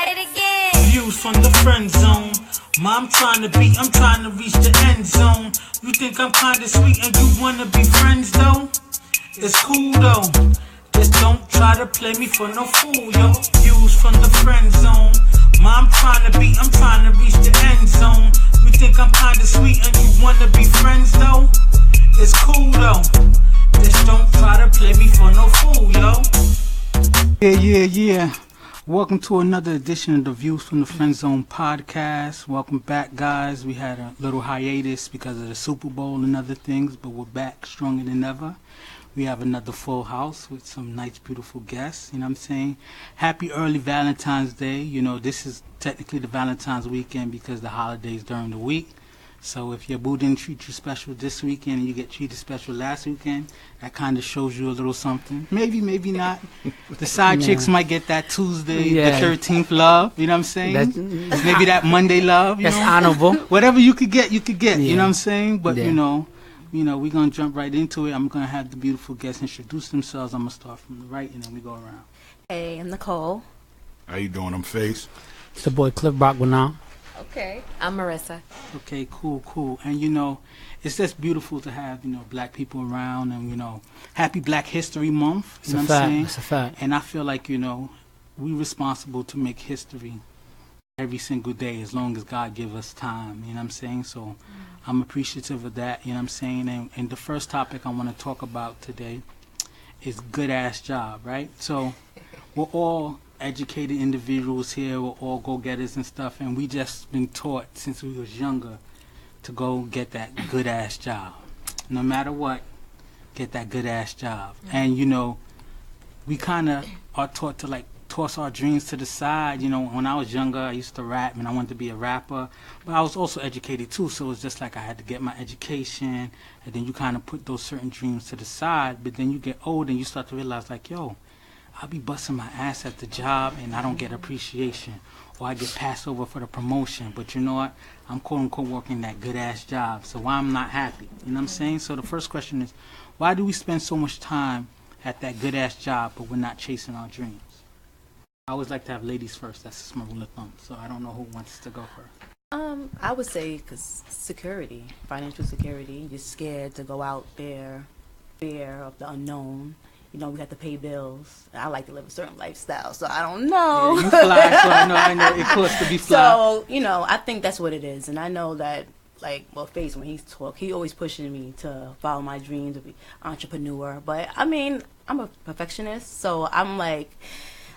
it again. Views from the friend zone. I'm trying to reach the end zone. You think I'm kinda sweet and you wanna be friends though? It's cool though. Just don't try to play me for no fool, yo. Views from the friend zone. I'm trying to reach the end zone. You think I'm kinda sweet and you wanna be friends though? It's cool though. Just don't try to play me for no fool, yo. Yeah. Welcome to another edition of the Views from the Friend Zone podcast. Welcome back, guys. We had a little hiatus because of the Super Bowl and other things, but we're back stronger than ever. We have another full house with some nice, beautiful guests. You know what I'm saying? Happy early Valentine's Day. You know, this is technically the Valentine's weekend because the holiday's during the week. So if your boo didn't treat you special this weekend and you get treated special last weekend, that kind of shows you a little something. Maybe not. The side chicks might get that Tuesday, the 13th love. You know what I'm saying? Maybe that Monday love. That's honorable. Whatever you could get. You know what I'm saying? But, you know, we're going to jump right into it. I'm going to have the beautiful guests introduce themselves. I'm going to start from the right and then we go around. Hey, I'm Nicole. How you doing? I'm Face. It's the boy Cliff Brockwell. Okay, I'm Marissa. Okay, cool. And, you know, it's just beautiful to have, you know, black people around and, you know, happy Black History Month. You know what I'm saying? It's a fact. And I feel like, you know, we're responsible to make history every single day as long as God give us time. You know what I'm saying? So I'm appreciative of that. You know what I'm saying? And the first topic I want to talk about today is good-ass job, right? So we're all educated individuals here, we're all go-getters and stuff, and we just been taught since we was younger to go get that good-ass job. No matter what, get that good-ass job. And, you know, we kind of are taught to, like, toss our dreams to the side. You know, when I was younger, I used to rap, and I wanted to be a rapper, but I was also educated, too, so it was just like I had to get my education, and then you kind of put those certain dreams to the side, but then you get old, and you start to realize, like, yo, I'll be busting my ass at the job and I don't get appreciation, or I get passed over for the promotion. But you know what? I'm quote unquote working that good ass job. So why I'm not happy? You know what I'm saying? So the first question is, why do we spend so much time at that good ass job but we're not chasing our dreams? I always like to have ladies first. That's just my rule of thumb. So I don't know who wants to go first. I would say because security, financial security. You're scared to go out there, fear of the unknown. You know, we have to pay bills. I like to live a certain lifestyle, so I don't know. Yeah, you fly, so I know it costs to be fly. So, you know, I think that's what it is. And I know that, like, well, Face, when he's talk, he always pushing me to follow my dreams, to be entrepreneur. But, I mean, I'm a perfectionist, so I'm like,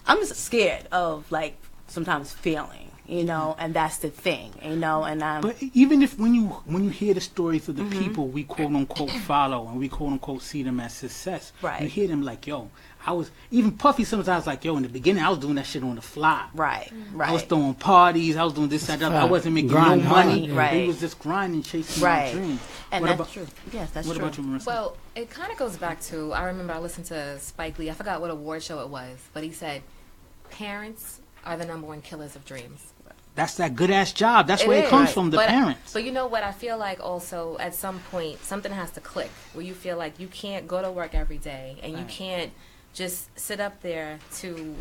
I'm just scared of, like, sometimes failing. You know, and that's the thing, you know, and But even if when you hear the stories of the people we quote unquote follow and we quote unquote see them as success, right. You hear them like, yo, I was even Puffy sometimes like, yo, in the beginning I was doing that shit on the fly. Right. I was throwing parties, I was doing this, that, that. I wasn't making no money. Right. He was just grinding, chasing my dreams. And that's true. Yes, that's true. What about you, Marissa? Well, it kind of goes back to, I remember I listened to Spike Lee, I forgot what award show it was, but he said, parents are the #1 killers of dreams. That's that good-ass job. That's where it comes from, the parents. But you know what? I feel like also at some point something has to click where you feel like you can't go to work every day and you can't just sit up there to,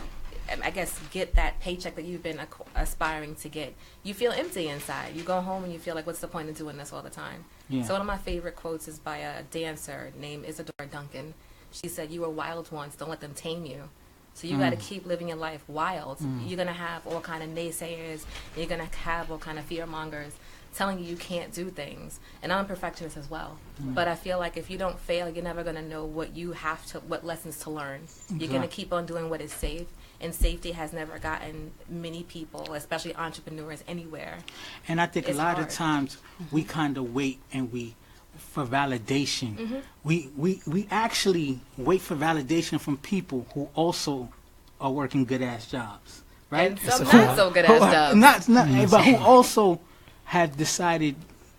I guess, get that paycheck that you've been aspiring to get. You feel empty inside. You go home and you feel like, what's the point of doing this all the time? Yeah. So one of my favorite quotes is by a dancer named Isadora Duncan. She said, "You are wild ones. Don't let them tame you." So you got to keep living your life wild. You're going to have all kind of naysayers. You're going to have all kind of fear mongers telling you can't do things. And I'm a perfectionist as well. But I feel like if you don't fail, you're never going to know what lessons to learn. You're going to keep on doing what is safe. And safety has never gotten many people, especially entrepreneurs, anywhere. And I think a lot of times we kind of wait and for validation. We actually wait for validation from people who also are working good ass jobs, right? And some not so good ass jobs. But who also have decided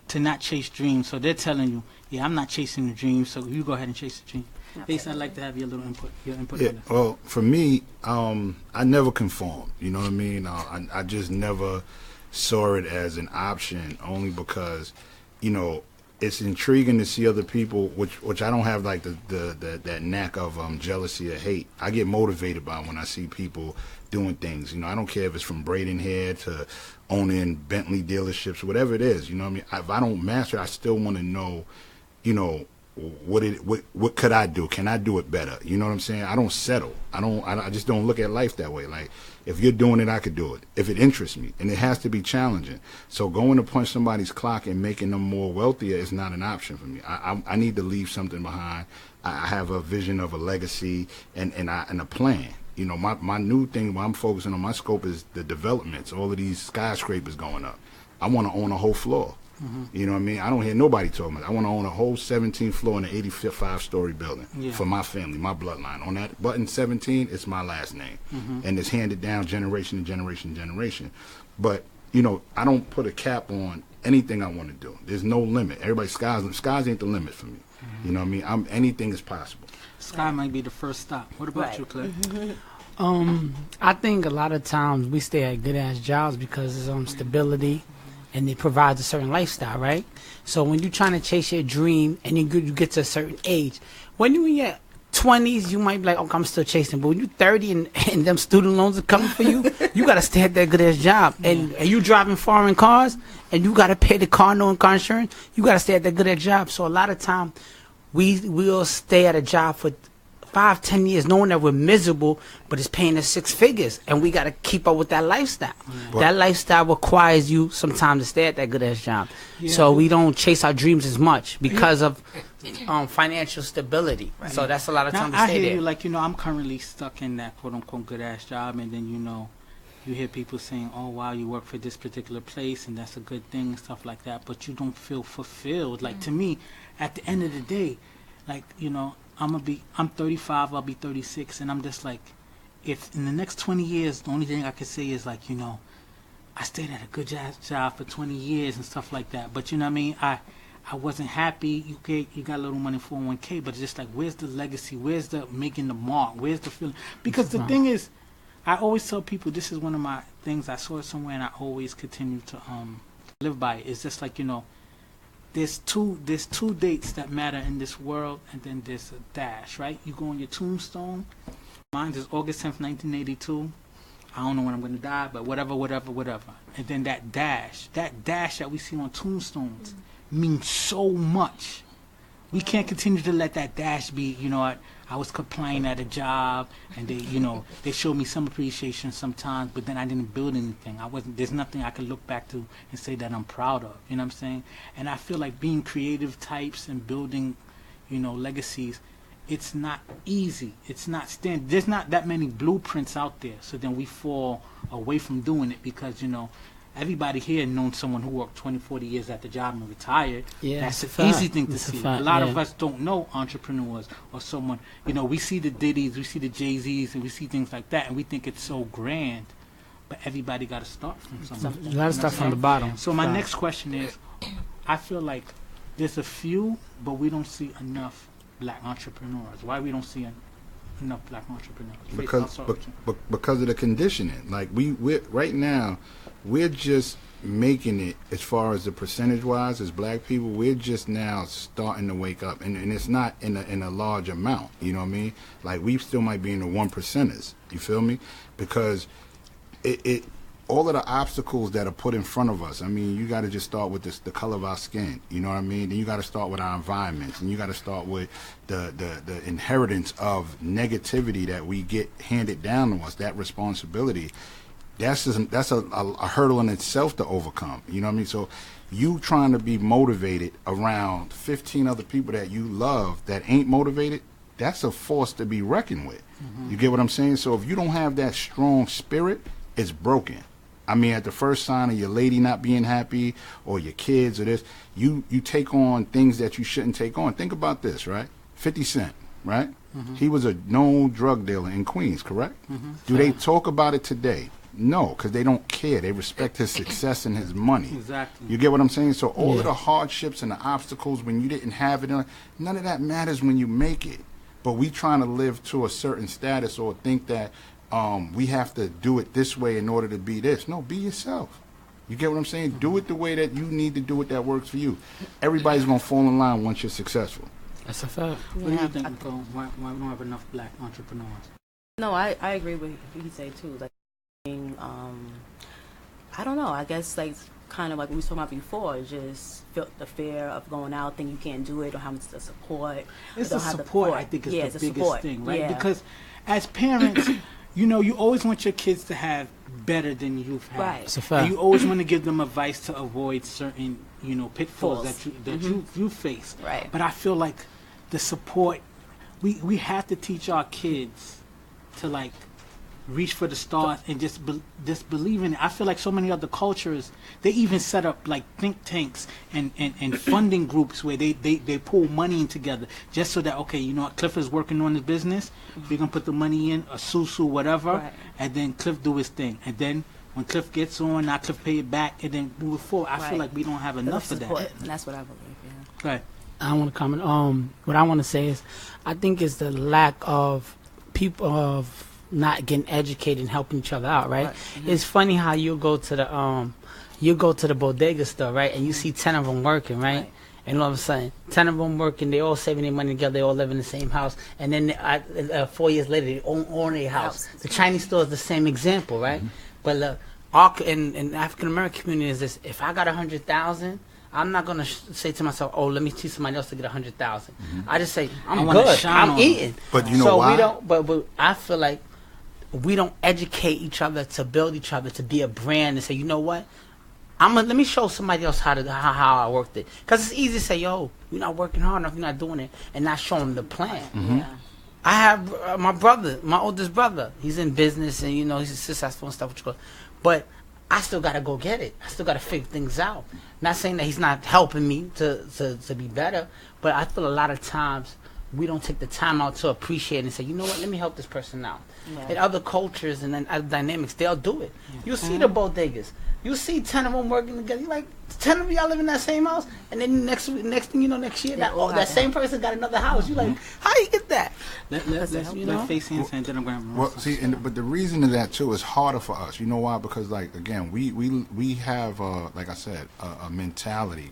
to not chase dreams. So they're telling you, yeah, I'm not chasing the dream, so you go ahead and chase the dream. Base, I'd like to have your little input. Yeah, on this. Well, for me, I never conformed. You know what I mean? I just never saw it as an option, only because, you know, it's intriguing to see other people, which I don't have like that knack of jealousy or hate. I get motivated by when I see people doing things. You know, I don't care if it's from braiding hair to owning Bentley dealerships, whatever it is. You know what I mean? If I don't master it, I still want to know, you know, what could I do? Can I do it better? You know what I'm saying? I don't settle. I just don't look at life that way. Like, if you're doing it, I could do it. If it interests me, and it has to be challenging. So going to punch somebody's clock and making them more wealthier is not an option for me. I need to leave something behind. I have a vision of a legacy and a plan. You know, my new thing, what I'm focusing on, my scope is the developments, all of these skyscrapers going up. I want to own a whole floor. You know what I mean? I don't hear nobody talking about it. I want to own a whole 17th floor in an 85-story building for my family, my bloodline. On that button 17, it's my last name. And it's handed down generation to generation to generation. But, you know, I don't put a cap on anything I want to do. There's no limit. Everybody, skies ain't the limit for me. You know what I mean? Anything is possible. Sky might be the first stop. What about you, Clay? I think a lot of times we stay at good ass jobs because it's stability, and it provides a certain lifestyle, right? So when you're trying to chase your dream and you get to a certain age, when you're in your 20s, you might be like, okay, I'm still chasing. But when you're 30 and them student loans are coming for you, you got to stay at that good ass job. And you driving foreign cars and you got to pay the car note and car insurance, you got to stay at that good ass job. So a lot of time we'll stay at a job for 5-10 years knowing that we're miserable, but it's paying us 6 figures, and we got to keep up with that lifestyle. That lifestyle requires you sometimes to stay at that good ass job. So we don't chase our dreams as much because of financial stability. So that's a lot of Now, time to I stay hear there. you, like, you know, I'm currently stuck in that quote unquote good ass job, and then, you know, you hear people saying, oh wow, you work for this particular place and that's a good thing and stuff like that, but you don't feel fulfilled. Like, to me, at the end of the day, like, you know, I'm 35, I'll be 36, and I'm just like, if in the next 20 years, the only thing I could say is, like, you know, I stayed at a good job for 20 years and stuff like that. But, you know what I mean? I wasn't happy. You got a little money for 401k, but it's just like, where's the legacy? Where's the making the mark? Where's the feeling? Because the thing is, I always tell people, this is one of my things, I saw it somewhere and I always continue to live by it. It's just like, you know, there's two dates that matter in this world, and then there's a dash, right? You go on your tombstone. Mine is August 10th, 1982. I don't know when I'm going to die, but whatever. And then that dash that we see on tombstones means so much. We can't continue to let that dash be, you know what, I was complying at a job, and they, you know, they showed me some appreciation sometimes, but then I didn't build anything. There's nothing I can look back to and say that I'm proud of, you know what I'm saying? And I feel like being creative types and building, you know, legacies, it's not easy. It's not there's not that many blueprints out there, so then we fall away from doing it because, you know, everybody here known someone who worked 20, 40 years at the job and retired. Yeah, that's it's an a easy fact. thing to It's a see. fact, A lot yeah. of us don't know entrepreneurs or someone, you know, we see the Diddy's, we see the Jay-Z's, and we see things like that, and we think it's so grand, but everybody got to start from somewhere. You got to start from the bottom. So my next question is, I feel like there's a few, but we don't see enough black entrepreneurs. Why we don't see enough black entrepreneurs? Because of the conditioning. Like, we're right now, we're just making it, as far as the percentage wise, as black people, we're just now starting to wake up, and it's not in a large amount, you know what I mean? Like, we still might be in the 1%ers, you feel me? Because it all of the obstacles that are put in front of us, I mean, you got to just start with the color of our skin, you know what I mean? Then you got to start with our environments, and you got to start with the inheritance of negativity that we get handed down to us, that responsibility. That's a hurdle in itself to overcome, you know what I mean? So you trying to be motivated around 15 other people that you love that ain't motivated, that's a force to be reckoned with. You get what I'm saying? So if you don't have that strong spirit, it's broken. I mean, at the first sign of your lady not being happy or your kids or this, you take on things that you shouldn't take on. Think about this, right? 50 Cent, right? He was a known drug dealer in Queens, correct? Do they talk about it today? No, because they don't care. They respect his success and his money. Exactly. You get what I'm saying? So all of the hardships and the obstacles when you didn't have it, none of that matters when you make it. But we trying to live to a certain status or think that we have to do it this way in order to be this. No, be yourself. You get what I'm saying? Do it the way that you need to do it that works for you. Everybody's going to fall in line once you're successful. That's a fact. What do you think, Nicole? Why we don't have enough black entrepreneurs? No, I agree with what you say too. Like, I don't know. I guess like kind of like we was talking about before, just felt the fear of going out, think you can't do it, don't have the support. It's don't the have support, the I think, is yeah, the it's biggest support. thing, right? Yeah. Because as parents, you know, you always want your kids to have better than you've had. Right. It's a fact. And you always want to give them advice to avoid certain, you know, pitfalls Falls. that you face. Right. But I feel like the support, we have to teach our kids to like reach for the stars and just believe in it. I feel like so many other cultures, they even set up like think tanks and funding groups where they pull money in together just so that, okay, you know what, Cliff is working on his business, we're going to put the money in, a susu, whatever, Right. and then Cliff do his thing. And then when Cliff gets on, now Cliff pay it back and then move it forward. I feel Right. like we don't have enough of support. that. And that's what I believe, yeah. Right. I want to comment. What I want to say is, I think it's the lack of people of not getting educated and helping each other out. Right. It's funny how you go to the bodega store, right, and you see 10 of them working, right. And all of a sudden, 10 of them working, they all saving their money together, they all live in the same house, and then 4 years later, they own their house. The Chinese store is the same example, right? But look, in African American community is this: if I got 100,000, I'm not gonna say to myself, "Oh, let me teach somebody else to get 100,000." I just say, I "I'm wanna good. shine on I'm eating." them. But you know so why? we don't. But I feel like we don't educate each other to build each other to be a brand and say, you know what? Let me show somebody else how I worked it. Because it's easy to say, yo, you're not working hard enough, you're not doing it, and not showing them the plan. Yeah. I have my brother, my oldest brother. He's in business and, you know, he's successful and stuff. But I still got to go get it. I still got to figure things out. Not saying that he's not helping me to be better, but I feel a lot of times we don't take the time out to appreciate it and say, you know what, let me help this person out. Yeah. In other cultures and then other dynamics, they'll do it. You see the bodegas. You see 10 of them working together. You like 10 of y'all live in that same house, and then next thing you know, next year that same person got another house. You like, how you get that? Let's face it and then I'm going to Well, see, but the reason of that too is harder for us. You know why? Because like again, we have like I said, a mentality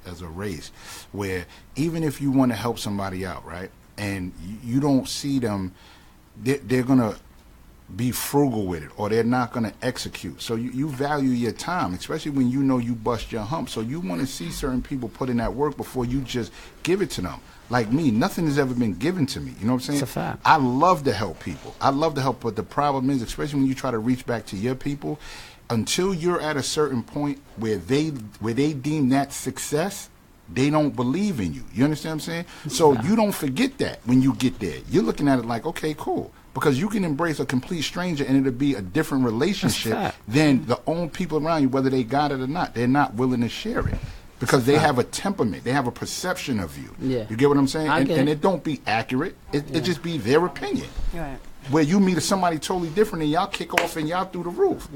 as a race where even if you want to help somebody out, right, and you don't see them, they're gonna be frugal with it, or they're not going to execute. So you value your time, especially when you know you bust your hump. So you want to see certain people put in that work before you just give it to them. Like me, nothing has ever been given to me. You know what I'm saying? It's a fact. I love to help people. I love to help, but the problem is, especially when you try to reach back to your people, until you're at a certain point where they deem that success, they don't believe in you. You understand what I'm saying? So you don't forget that when you get there. You're looking at it like, okay, cool. Because you can embrace a complete stranger and it'll be a different relationship than the own people around you, whether they got it or not. They're not willing to share it because they have a temperament. They have a perception of you. Yeah. You get what I'm saying? I And it don't be accurate. It just be their opinion. Right. Where you meet somebody totally different and y'all kick off and y'all through the roof.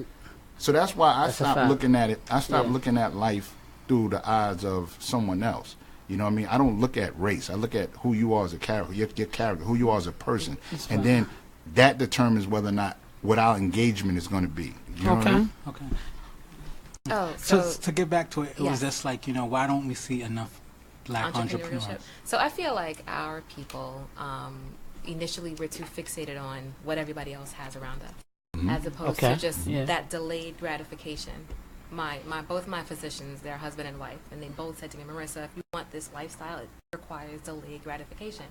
So that's why I stopped looking at it. I stopped looking at life through the eyes of someone else. You know what I mean? I don't look at race. I look at who you are as a character, your character, who you are as a person. And then that determines whether or not what our engagement is going to be. You know what I mean? Okay. Oh, So so to get back to it, it Yes. was just like, you know, why don't we see enough black entrepreneurs? So I feel like our people, initially we're too fixated on what everybody else has around us, as opposed to just that delayed gratification. Both my physicians, they're husband and wife, and they both said to me, Marissa, if you want this lifestyle, it requires delayed gratification.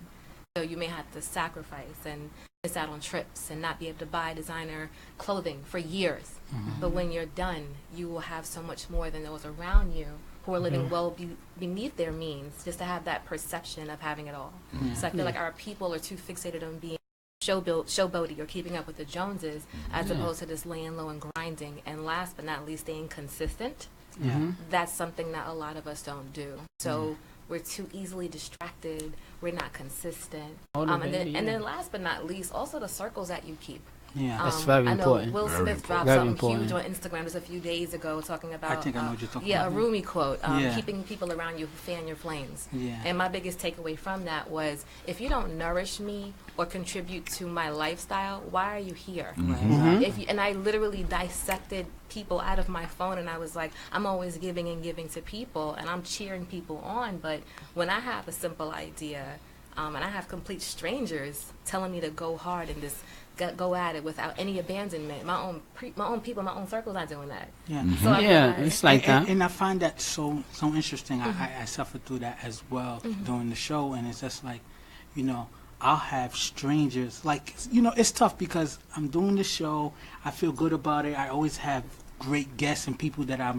So you may have to sacrifice and miss out on trips and not be able to buy designer clothing for years. But when you're done, you will have so much more than those around you who are living well beneath their means, just to have that perception of having it all. So I feel like our people are too fixated on being showboaty or keeping up with the Joneses, as opposed to just laying low and grinding. And last but not least, staying consistent. That's something that a lot of us don't do. So we're too easily distracted. We're not consistent. And then last but not least, also the circles that you keep. Yeah. That's very I know important. Will Very Smith dropped important. something Very huge on Instagram just a few days ago talking about I think I know what you're talking a about. Rumi quote, Yeah. keeping people around you who fan your flames. Yeah. And my biggest takeaway from that was, if you don't nourish me or contribute to my lifestyle, why are you here? And I literally dissected people out of my phone, and I was like, I'm always giving and giving to people, and I'm cheering people on, but when I have a simple idea, and I have complete strangers telling me to go hard in this go at it without any abandonment. My own people, my own circle's not doing that. Yeah. So I Yeah, realized- it's like that. And I find that so interesting. I suffered through that as well during the show, and it's just like, you know, I'll have strangers. Like, you know, it's tough because I'm doing the show. I feel good about it. I always have great guests and people that I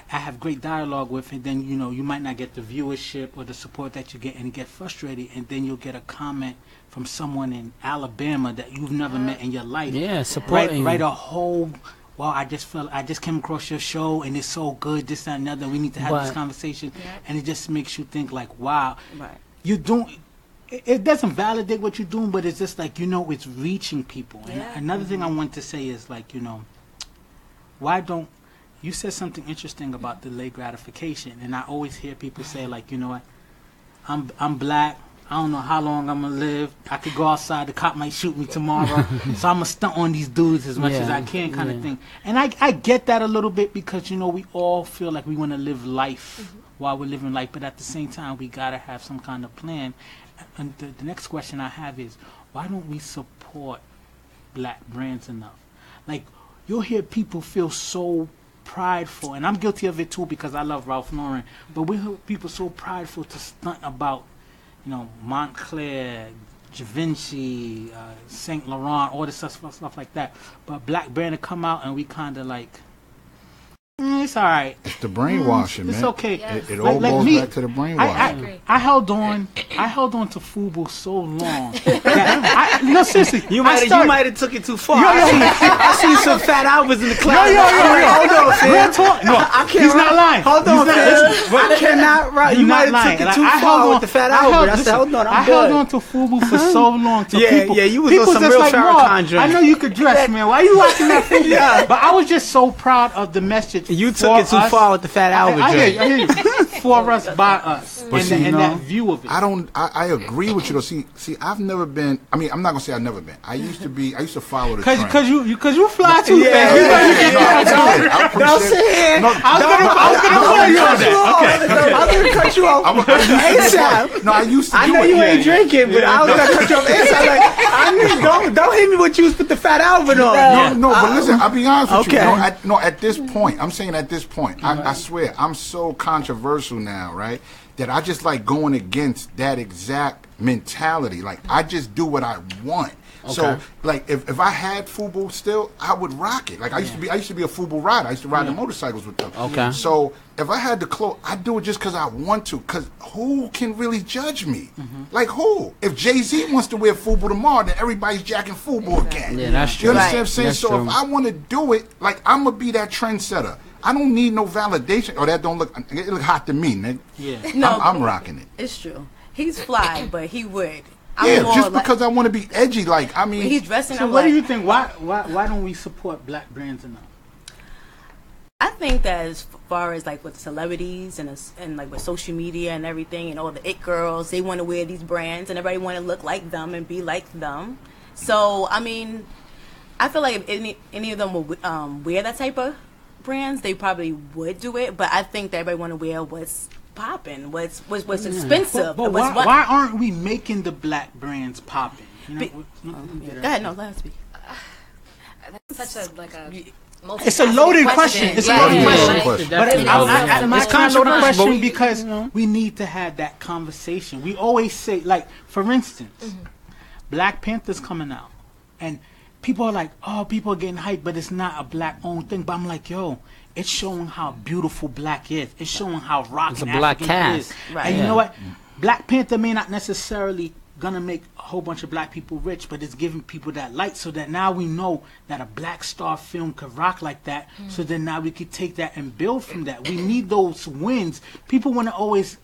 have great dialogue with, and then, you know, you might not get the viewership or the support that you get, and you get frustrated, and then you'll get a comment from someone in Alabama that you've never met in your life. Yeah, supporting. Write a whole, well, I just came across your show and it's so good, this, that, and the other. We need to have this conversation. Yeah. And it just makes you think like, wow, Right. you don't, it doesn't validate what you're doing, but it's just like, you know, it's reaching people. And Yeah. another thing I want to say is like, you know, why don't, you said something interesting about delayed gratification, and I always hear people say like, you know what, I'm black, I don't know how long I'm gonna live, I could go outside, the cop might shoot me tomorrow, so I'm gonna stunt on these dudes as much as I can, kind of thing. And I get that a little bit, because, you know, we all feel like we want to live life while we're living life, but at the same time we gotta have some kind of plan. And the next question I have is, why don't we support black brands enough? Like, you'll hear people feel so prideful, and I'm guilty of it too because I love Ralph Lauren, but we hear people so prideful to stunt about, you know, Montclair, Givenchy, Saint Laurent, all this stuff like that. But black brand to come out and we kind of like, it's all right. It's the brainwashing, It's man. okay. Yes. It all goes back to the brainwashing. agree. I held on to FUBU so long. That no, seriously, You I might started- have took it too far. Yo, yo, I see some fat Alberts in the class. Yo, Hold on, Real fam. talk. No, I can't. he's not lying. Hold on, He's not- fam. I cannot. Right, you might have took it too far with the fat Albert. I said, hold on, I I'm held good. on to FUBU for so long. To Yeah, people, yeah, you was people on some just real like, Farrakhan "Mark, joint." I know you could dress, man. Why you watching that FUBU? Yeah. But I was just so proud of the message. You for took it too us. far with the fat Albert I hear you. joint. I hear you. For us, by us, But and, see, and you that know, view of it. I agree with you though. See, I've never been. I mean, I'm not gonna say I've never been. I used to follow the trend. Cause you fly too Yeah, fast. yeah, No, I appreciate it. I appreciate it. No, I was gonna call you on that. I was gonna cut you off ASAP. No, I used to I do know it. you ain't drinking, but I was gonna cut you off ASAP. Like, don't hit me with you put the fat Albert on. No, but listen, I'll be honest with Okay. you. At this point, I'm saying at this point, I swear, I'm so controversial now, right? That I just like going against that exact mentality. Like, I just do what I want. So, like, if I had FUBU still, I would rock it. Like, I used to be a FUBU rider. I used to ride the motorcycles with them. Okay. So, if I had the clothes, I do it just because I want to. Because who can really judge me? Like, who? If Jay-Z wants to wear FUBU tomorrow, then everybody's jacking FUBU again. Yeah, that's You true. understand what I'm saying? That's So, true. if I want to do it, like, I'm going to be that trendsetter. I don't need no validation. Oh, that don't look, it look hot to me, nigga. Yeah. No, I'm rocking it. It's true. He's fly, but he would. I'm Yeah, more just like- because I want to be edgy. Like, I mean, when he's dressing. So I'm what like, do you think? Why don't we support black brands enough? I think that as far as like with celebrities and like with social media and everything and all the it girls, they want to wear these brands and everybody want to look like them and be like them. So I mean, I feel like if any of them would wear that type of brands, they probably would do it. But I think that everybody want to wear what's popping, what's expensive. But what's why aren't we making the black brands popping? You know, Go ahead, no, let us speak. That's such a It's a loaded question. It's a Yeah. loaded Yeah. question. question. But Definitely. it's kind of a loaded question but because we need to have that conversation. We always say, like, for instance, Black Panther's coming out, and people are like, "Oh, people are getting hyped," but it's not a black-owned thing. But I'm like, yo, it's showing how beautiful black is. It's showing how rocking It's a black African cast. is. Right. And you Yeah. know what? Black Panther may not necessarily gonna make a whole bunch of black people rich, but it's giving people that light, so that now we know that a black star film could rock like that. So then now we could take that and build from that. We need those wins. People want to always,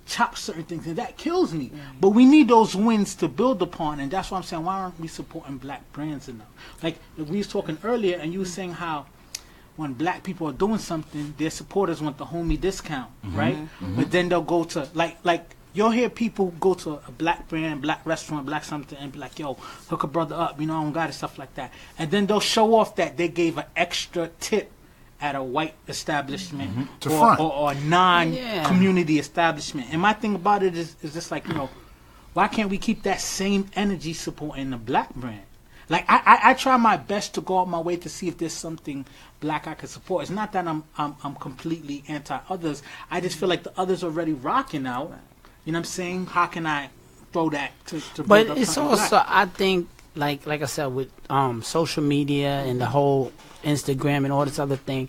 chop certain things, and that kills me. But we need those wins to build upon, and that's why I'm saying, why aren't we supporting black brands enough? Like we was talking earlier, and you were saying how when black people are doing something, their supporters want the homie discount, right? But then they'll go to like you'll hear people go to a black brand, black restaurant, black something, and be like, yo, hook a brother up, I don't got it, stuff like that. And then they'll show off that they gave an extra tip at a white establishment To front. or a non-community establishment. And my thing about it is just like, why can't we keep that same energy supporting the black brand? Like I try my best to go out my way to see if there's something black I could support. It's not that I'm completely anti others. I just feel like the others already rocking out. You know what I'm saying? How can I throw that to But build up it's something also, black? I think, like I said, with social media and the whole Instagram and all this other thing,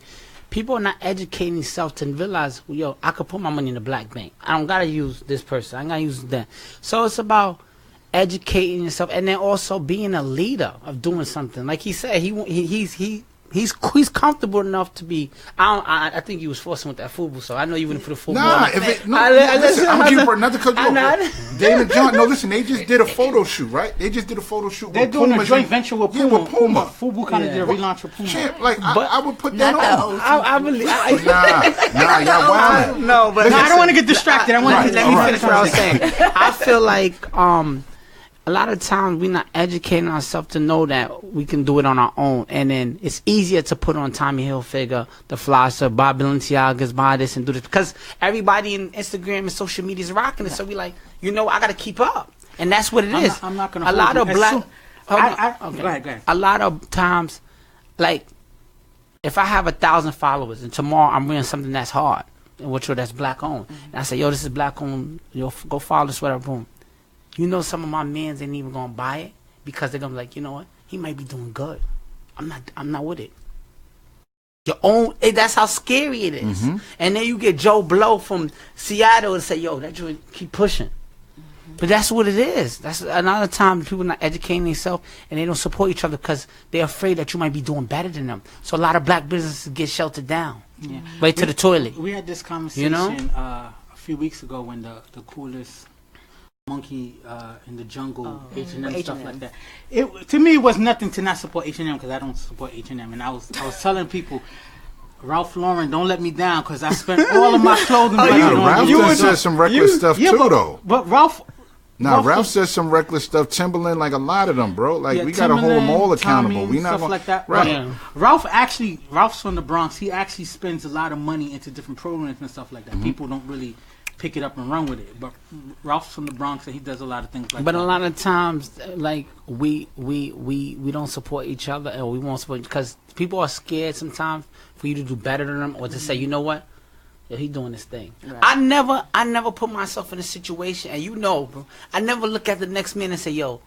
people are not educating themselves to realize, yo, I could put my money in the black bank. I don't gotta use this person. I gotta use that. So it's about educating yourself, and then also being a leader of doing something. Like he said, he's comfortable enough to be. I think he was forcing with that football, so I know you wouldn't put a football. Nah, on. listen, I'm keeping for another cut you I off. Dana John, no, listen, they just did a photo shoot, right? They just did a photo shoot. They're with doing Pumas a joint and- venture with Yeah, Puma. with Puma. Fubu kind of Yeah. did a relaunch with Puma. Champ, like But- I would put that Not on. the I believe. Nah, y'all wildin'. No, but No, I don't want to get distracted. I want Right. to let me All finish what I was saying. I feel like a lot of times we're not educating ourselves to know that we can do it on our own, and then it's easier to put on Tommy Hilfiger, the Flosser, buy Balenciagas, buy this and do this, because everybody in Instagram and social media is rocking it. So we like, I got to keep up, and that's what it is. I'm not gonna A hold lot you. of As black. soon- Hold on. I- Okay. Go ahead. A lot of times, like, if I have 1,000 followers and tomorrow I'm wearing something that's hard, that's black owned, and I say, yo, this is black owned, go follow the sweater, boom. Some of my mans ain't even gonna buy it because they're gonna be like, you know what? He might be doing good. I'm not with it. Your own. That's how scary it is. And then you get Joe Blow from Seattle to say, yo, that joint keep pushing. But that's what it is. That's another time people not educating themselves and they don't support each other because they're afraid that you might be doing better than them. So a lot of black businesses get sheltered down. Yeah. Right to the toilet. We had this conversation a few weeks ago when the coolest monkey in the jungle, H&M, stuff H&M. like that. To me, it was nothing to not support H&M because I don't support H&M. And I was telling people, Ralph Lauren, don't let me down because I spent all of my clothing budget on Ralph you. done said some reckless stuff too, though. But Ralph... Ralph said some reckless stuff. Timberland, like a lot of them, bro. Like we gotta hold them all accountable. Tommy, We not stuff gonna, like that. right? Yeah. Ralph's from the Bronx. He actually spends a lot of money into different programs and stuff like that. People don't really pick it up and run with it. But Ralph's from the Bronx and he does a lot of things like that. But a lot of times, like we don't support each other, or we won't support because people are scared sometimes for you to do better than them, or to say, you know what, yo, he doing this thing. Right. I never put myself in a situation, and bro, I never look at the next man and say, yo,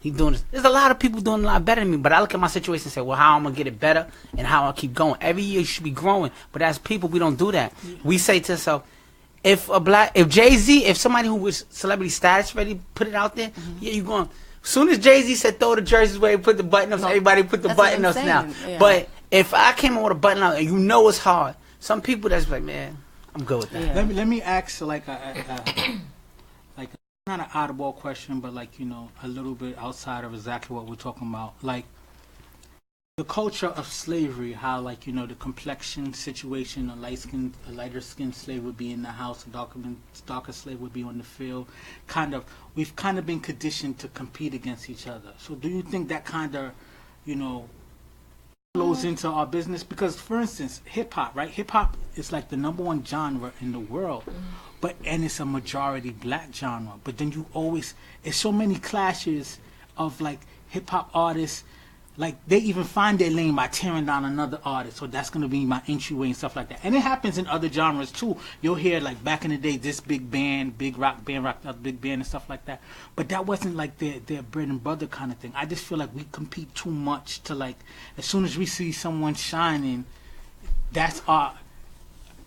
he doing this. There's a lot of people doing a lot better than me, but I look at my situation and say, well, how I'm gonna get it better and how I keep going. Every year you should be growing, but as people, we don't do that. We say to ourselves, if Jay-Z, if somebody who was celebrity status ready put it out there, yeah, you going. As soon as Jay-Z said throw the jerseys away, put the button ups, everybody put the that's what button I'm ups now. saying, yeah. But if I came on with a button up and it's hard, some people that's like, man, I'm good with that. Yeah. Let me ask like like not an oddball question, but like a little bit outside of exactly what we're talking about. Like the culture of slavery, how like the complexion situation, a lighter skinned slave would be in the house, a darker slave would be on the field. We've kind of been conditioned to compete against each other. So do you think that kind of flows into our business? Because for instance, hip hop, right? Hip hop is like the #1 genre in the world, and it's a majority black genre. But then it's so many clashes of like hip hop artists. Like they even find their lane by tearing down another artist, so that's gonna be my entryway and stuff like that. And it happens in other genres too. You'll hear like back in the day, this big band, big rock band, another big band and stuff like that. But that wasn't like their bread and butter kind of thing. I just feel like we compete too much to like. As soon as we see someone shining, that's our.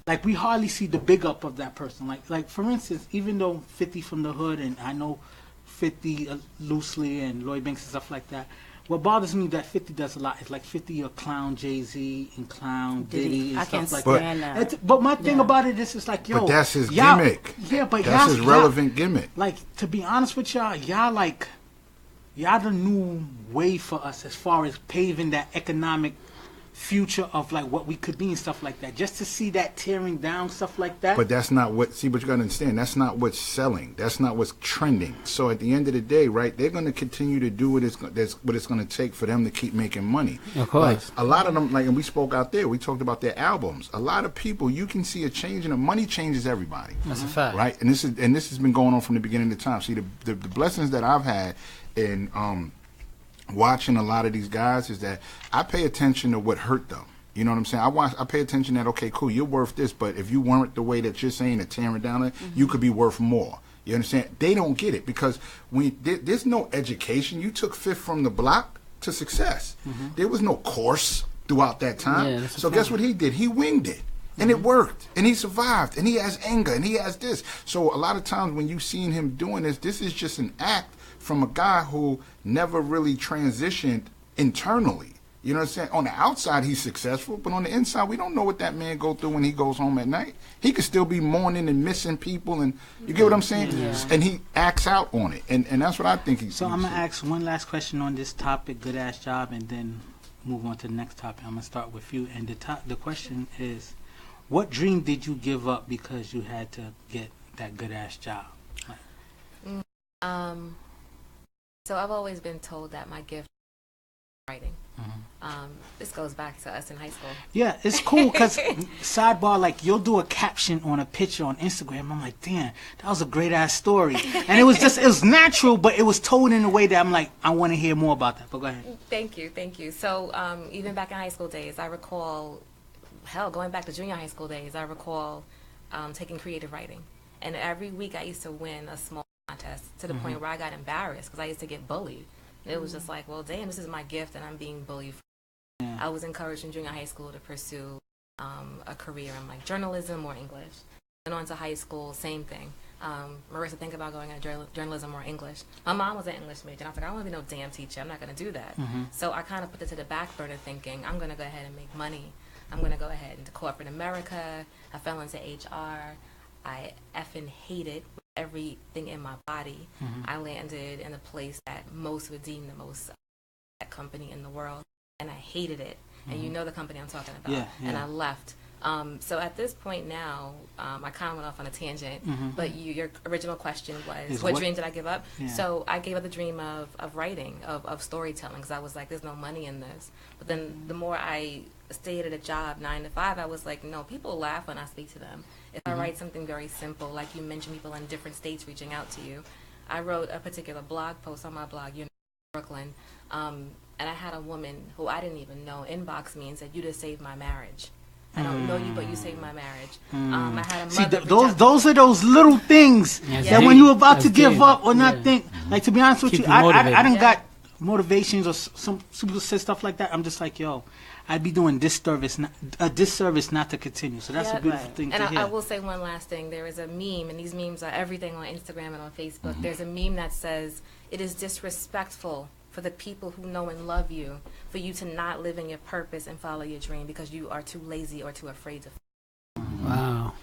Like we hardly see the big up of that person. Like for instance, even though 50 from the hood, and I know 50 loosely and Lloyd Banks and stuff like that. What bothers me that 50 does a lot is like 50 a clown Jay-Z and clown Diddy and I stuff can't like stand that. that. But my thing Yeah. about it is, it's like, yo, But that's his y'all- gimmick. Yeah, but That's y'all, his relevant gimmick. Like to be honest with y'all the new way for us as far as paving that economic future of like what we could be and stuff like that. Just to see that tearing down, stuff like that. But that's not what. See, but you got to understand. That's not what's selling. That's not what's trending. So at the end of the day, right? They're going to continue to do what that's what it's going to take for them to keep making money. Of course. Like, a lot of them, like, and we spoke out there. We talked about their albums. A lot of people, you can see a change in the money changes everybody. That's a fact. Right? And this has been going on from the beginning of the time. See, the blessings that I've had in watching a lot of these guys is that I pay attention to what hurt them. You know what I'm saying? I pay attention that, okay, cool, you're worth this, but if you weren't the way that you're saying, that tearing down it, you could be worth more. You understand? They don't get it because there's no education. You took fifth from the block to success. There was no course throughout that time. So guess what he did? He winged it. And it worked. And he survived. And he has anger. And he has this. So a lot of times when you've seen him doing this is just an act from a guy who never really transitioned internally. You know what I'm saying? On the outside, he's successful, but on the inside, we don't know what that man go through when he goes home at night. He could still be mourning and missing people, and you get what I'm saying? And he acts out on it, and that's what I think he's. So I'm gonna ask one last question on this topic, good ass job, and then move on to the next topic. I'm gonna start with you, and the question is, what dream did you give up because you had to get that good ass job? So I've always been told that my gift is writing. This goes back to us in high school. Yeah, it's cool because sidebar, like you'll do a caption on a picture on Instagram. I'm like, damn, that was a great ass story, and it was natural, but it was told in a way that I'm like, I want to hear more about that. But go ahead. Thank you. So even back in high school days, I recall, going back to junior high school days, I recall taking creative writing, and every week I used to win a small contest to the point where I got embarrassed because I used to get bullied. It was just like, well, damn, this is my gift, and I'm being bullied. I was encouraged in junior high school to pursue a career in like journalism or English. Went on to high school, same thing. Marissa, think about going into journalism or English. My mom was an English major, and I was like, I don't want to be no damn teacher. I'm not going to do that. So I kind of put it to the back burner, thinking I'm going to go ahead and make money. I'm going to go ahead into corporate America. I fell into HR. I effing hated everything in my body. I landed in a place that most would deem the most company in the world, and I hated it. And you know the company I'm talking about. And I left. So at this point now, I kind of went off on a tangent, but your original question was, what dream did I give up? So I gave up the dream of writing, of storytelling, because I was like, there's no money in this. But then the more I stayed at a job 9 to 5, I was like, no, people laugh when I speak to them. If I write something very simple, like you mentioned, people in different states reaching out to you. I wrote a particular blog post on my blog, You're in Brooklyn, and I had a woman who I didn't even know inbox me and said, you just saved my marriage. I don't know you, but you saved my marriage. I had a mother. Those are those little things that when you're about to give up or not think. Like, to be honest with you, I done got motivations or some people say stuff like that. I'm just like, yo, I'd be doing a disservice not to continue. So that's a beautiful thing to hear. I will say one last thing. There is a meme, and these memes are everything on Instagram and on Facebook. There's a meme that says, it is disrespectful for the people who know and love you, for you to not live in your purpose and follow your dream because you are too lazy or too afraid to. Wow.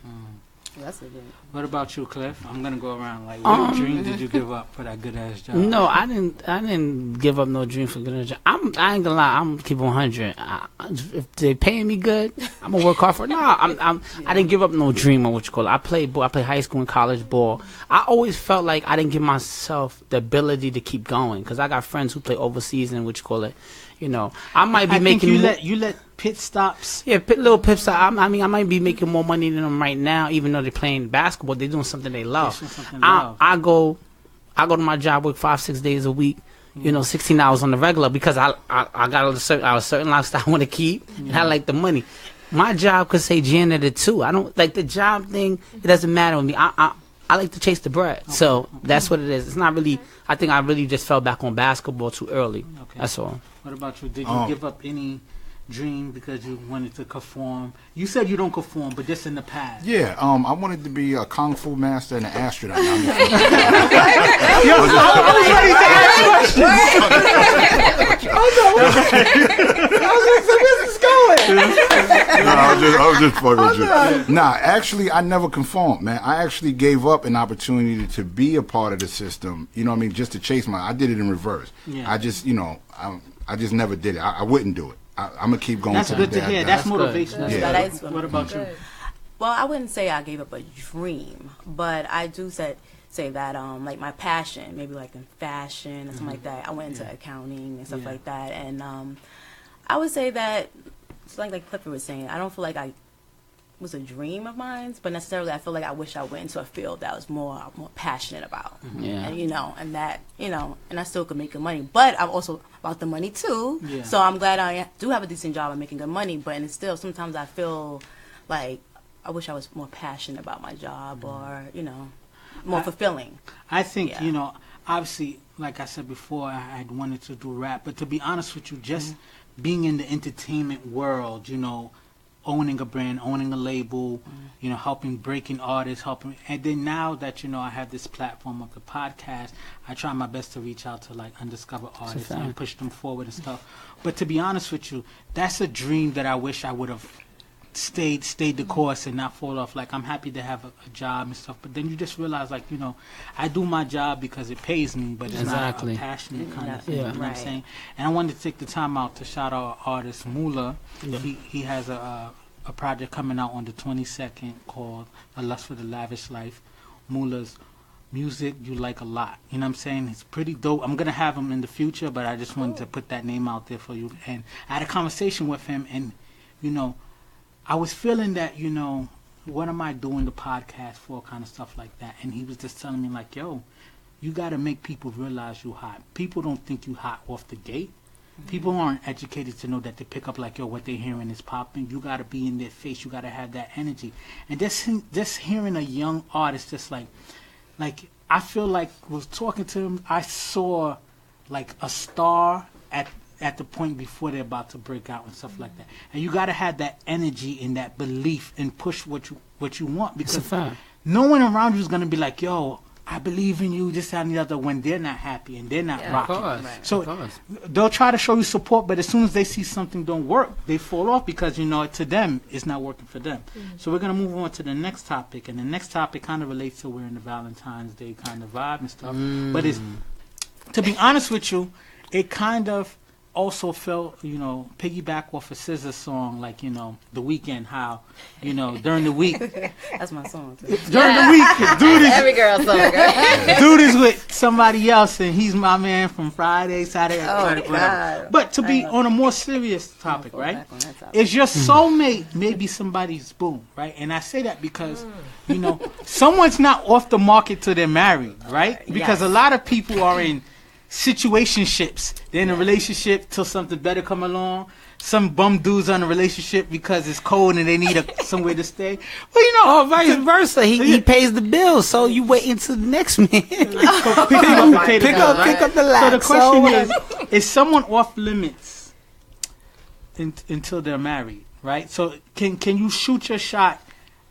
That's a good. What about you, Cliff? I'm gonna go around. Like, what dream did you give up for that good ass job? No, I didn't give up no dream for good ass job. I ain't gonna lie. I'm gonna keep 100. If they paying me good, I'm gonna work hard for it. No, I didn't give up no dream or what you call it. I played ball. I played high school and college ball. I always felt like I didn't give myself the ability to keep going because I got friends who play overseas and what you call it. You know, I might be making. You let pit stops. Yeah, little pit stop. I mean, I might be making more money than them right now, even though they're playing basketball. They're doing something they love. I go to my job, work 5-6 days a week. You know, 16 hours on the regular because I got a certain lifestyle I want to keep, and I like the money. My job could say janitor too. I don't like the job thing. It doesn't matter with me. I like to chase the bread. Okay. So that's what it is. It's not really. I think I really just fell back on basketball too early. Okay. That's all. What about you? Did you give up any dream because you wanted to conform? You said you don't conform, but just in the past. Yeah, I wanted to be a kung fu master and an astronaut. I was ready to ask questions. I was like, so where's this going? No, I was just fucking with you. Nah, actually, I never conformed, man. I actually gave up an opportunity to be a part of the system. You know what I mean? Just to chase I did it in reverse. Yeah. I just, I just never did it. I wouldn't do it. I'm gonna keep going. That's to good the to day hear. I That's die. motivational. Yeah. That is What about you? Good. Well, I wouldn't say I gave up a dream, but I do say that like my passion, maybe like in fashion or something like that. I went into accounting and stuff like that, and I would say that, like Clifford was saying, I don't feel like I was a dream of mine, but necessarily I feel like I wish I went into a field that I was more passionate about. Yeah. And and that and I still could make good money, but I'm also about the money too. Yeah. So I'm glad I do have a decent job and making good money, but and still sometimes I feel like I wish I was more passionate about my job, or more fulfilling. I think Yeah. obviously, like I said before, I had wanted to do rap, but to be honest with you, just being in the entertainment world, owning a brand, owning a label, helping breaking artists, and then now that I have this platform of the podcast, I try my best to reach out to like undiscovered artists and push them forward and stuff. But to be honest with you, that's a dream that I wish I would have stayed the course and not fall off. Like, I'm happy to have a job and stuff, but then you just realize, like, I do my job because it pays me, but it's Exactly. not a passionate kind of thing. Yeah. You know what I'm Right. saying? And I wanted to take the time out to shout out our artist Mula. Yeah. He has a project coming out on the 22nd called A Lust for the Lavish Life. Mula's music you like a lot. You know what I'm saying? It's pretty dope. I'm going to have him in the future, but I just wanted to put that name out there for you. And I had a conversation with him, and, I was feeling that, what am I doing the podcast for, kind of stuff like that. And he was just telling me, like, yo, you got to make people realize you hot. People don't think you hot off the gate. People aren't educated to know that they pick up, like, yo, what they're hearing is popping. You got to be in their face. You got to have that energy. And just hearing a young artist just like I feel like was talking to him, I saw like a star at the point before they're about to break out and stuff like that. And you got to have that energy and that belief and push what you want, It's a because fact. no one around you is going to be like, yo, I believe in you, this, that, and the other, when they're not happy and they're not Yeah, rocking. Of course. So of course. they'll try to show you support, but as soon as they see something don't work, they fall off because, to them, it's not working for them. So we're going to move on to the next topic. And the next topic kind of relates to we're in the Valentine's Day kind of vibe and stuff. But it's, to be honest with you, it kind of also felt, piggyback off a SZA song, like, The Weeknd, how, during the week, That's my song too. during the week, Every girl's song, right? dude is with somebody else, and he's my man from Friday, Saturday, Oh, whatever. God. But to be I know. on a more serious topic, Fall right? back on that topic. Is your soulmate maybe somebody's boo, right? And I say that because, someone's not off the market till they're married, right? Because Yes. a lot of people are in situationships. They're in a relationship till something better come along. Some bum dudes on a relationship because it's cold and they need somewhere to stay. Well, Or vice versa. He pays the bills, so you wait until the next man. pick up the lack. So the question is someone off limits until they're married, right? So can you shoot your shot,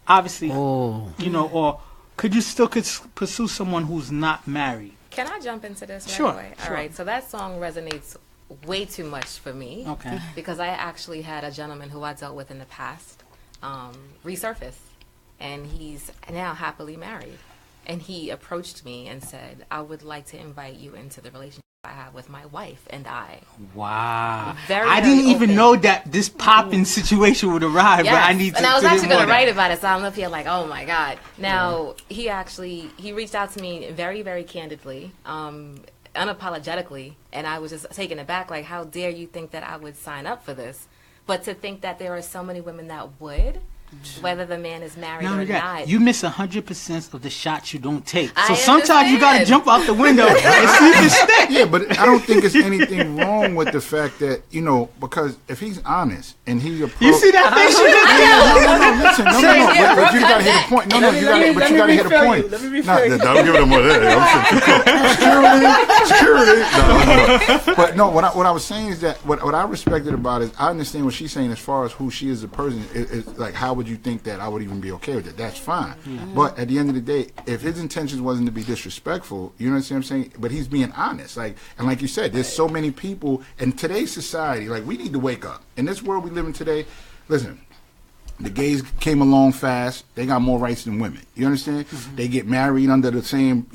obviously, Oh. or could you still pursue someone who's not married? Can I jump into this right Sure, away? sure. All right. So that song resonates way too much for me. Okay. Because I actually had a gentleman who I dealt with in the past resurface, and he's now happily married. And he approached me and said, I would like to invite you into the relationship I have with my wife and I. Wow. Very, I very didn't even open. know that this popping situation would arrive, but I need to. And I was to hear actually more going of to that. write about it, so I'm up here like, oh my God. Now, he reached out to me very, very candidly, unapologetically, and I was just taken aback, like, how dare you think that I would sign up for this? But to think that there are so many women that would, whether the man is married Not or only that, not. you miss 100% of the shots you don't take. So I sometimes you got to understand. jump out the window and see if it sticks. Yeah, but I don't think there's anything wrong with the fact that, because if he's honest and he approached... You see that face you did? No, but you gotta hit a point. No, you gotta hit a point. Don't give it a more there. Security. No. But no, what I was saying is that what I respected about it, I understand what she's saying as far as who she is as a person. Is like, how would you think that I would even be okay with it? That's fine. But at the end of the day, if his intentions wasn't to be disrespectful, you know what I'm saying? But he's being honest. Like you said, there's so many people in today's society. Like, we need to wake up in this world we live in today. Listen. The gays came along fast. They got more rights than women. You understand? They get married under the same,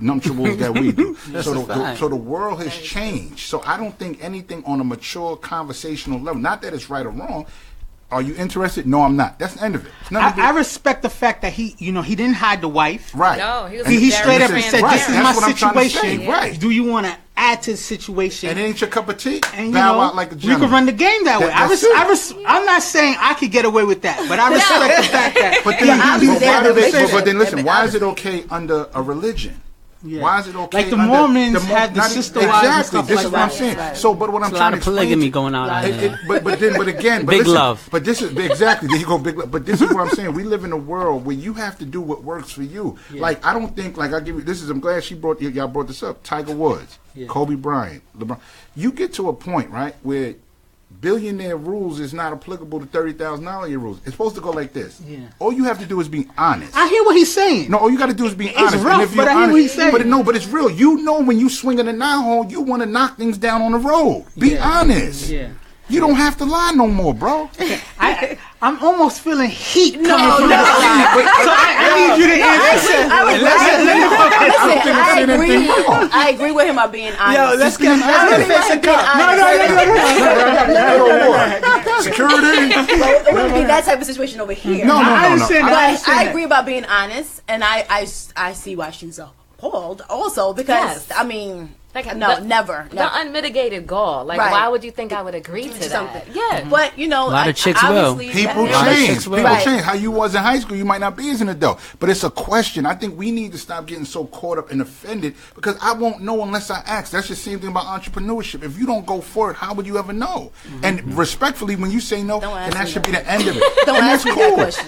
nuptials that we do. So the world has changed. So I don't think anything on a mature conversational level, not that it's right or wrong. Are you interested? No, I'm not. That's the end of it. I respect the fact that he didn't hide the wife. Right. No, he was He straight up and said, right. "This is That's my what I'm trying to situation. say. Right. Do you want to add to the situation?" And it ain't your cup of tea. And Bow out like a we gentleman. could run the game that way. That's I'm not saying I could get away with that, but I respect the fact that. But then, but then listen, why is it okay under a religion? Yeah. Why is it okay? Like the under Mormons had the not- sister wives and Exactly. stuff This like is what I'm that. saying. Right. So, but what I'm There's a trying lot to of explain polygamy to- going on out there. But again, Big listen, love. But this is exactly there you go, big love. But this is what I'm saying. We live in a world where you have to do what works for you. Yeah. Like I don't think like I give you this is. I'm glad y'all brought this up. Tiger Woods, Yeah. Kobe Bryant, LeBron. You get to a point right where billionaire rules is not applicable to $30,000 a year rules. It's supposed to go like this. Yeah. All you have to do is be honest. I hear what he's saying. No, all you got to do is be It's honest. rough, and if you're but I hear honest, what he's saying. But it's real. You know when you swing in a 9-hole, you want to knock things down on the road. Be Yeah. honest. Yeah. You don't have to lie no more, bro. I'm almost feeling heat coming No, from no. the side. So I need you to answer. I agree with him about being honest. Yo, let's get Security. It wouldn't be that type of situation over here. No. I understand But that. I agree about being honest, and I see why she's appalled also because Yes. I mean, Like, no, never. The unmitigated gall. Like, Right. why would you think I would agree to that? something. Yeah. But A lot of chicks obviously, People lot of change. chicks will. People Right. change. How you was in high school, you might not be as an adult. But it's a question. I think we need to stop getting so caught up and offended because I won't know unless I ask. That's the same thing about entrepreneurship. If you don't go for it, how would you ever know? And respectfully, when you say no, Don't then ask that me should be that. the end of it. Don't and ask that's me that cool. question.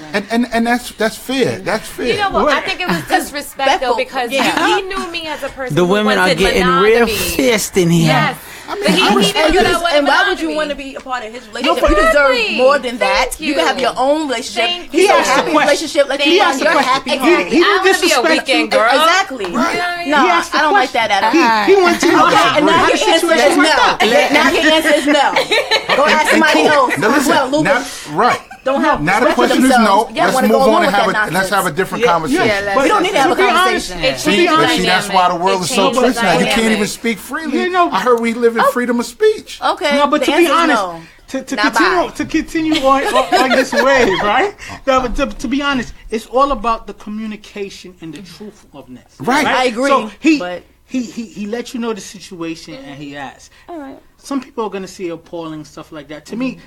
And that's fair. That's fair. You know what? I think it was disrespect though because Yeah. he knew me as a person. The who women are wanted getting monogamy. real fierce in here. Yes. I mean, But he I was- didn't know that I wanted and why would you monogamy. want to be a part of his relationship? No, You deserve exactly. more than that. Thank You can have you. your own relationship. Thank He's you. a He asked happy a question. relationship. Let He you asked find a your question. happy Exactly. home. He I want to be a disrespect weekend you. girl. Exactly. Right. No, He asked the I don't like question. that at all. He went to Okay, and now how the his answer situation is worked no. out. Now his answer is no. Go ask somebody else. Now listen, Well, Lucas, right. don't have Now the respect for question is no. themselves. Yeah, Let's wanna move go on along and with have that let's have a nonsense. different conversation. We don't need to have a To be honest, conversation. It See, changed the but see, that's why the world dynamic. is It so changed the twisted. now. You can't dynamic. even speak freely. You know- I heard we live in freedom of speech. Okay. No, but the to be answer is honest, no. to Now continue bye. to continue on this wave, right? No, but to be honest, it's all about the communication and the truthfulness. Right. I agree, So but- he let you know the situation and he asked. All right. Some people are gonna see appalling stuff like that. To me,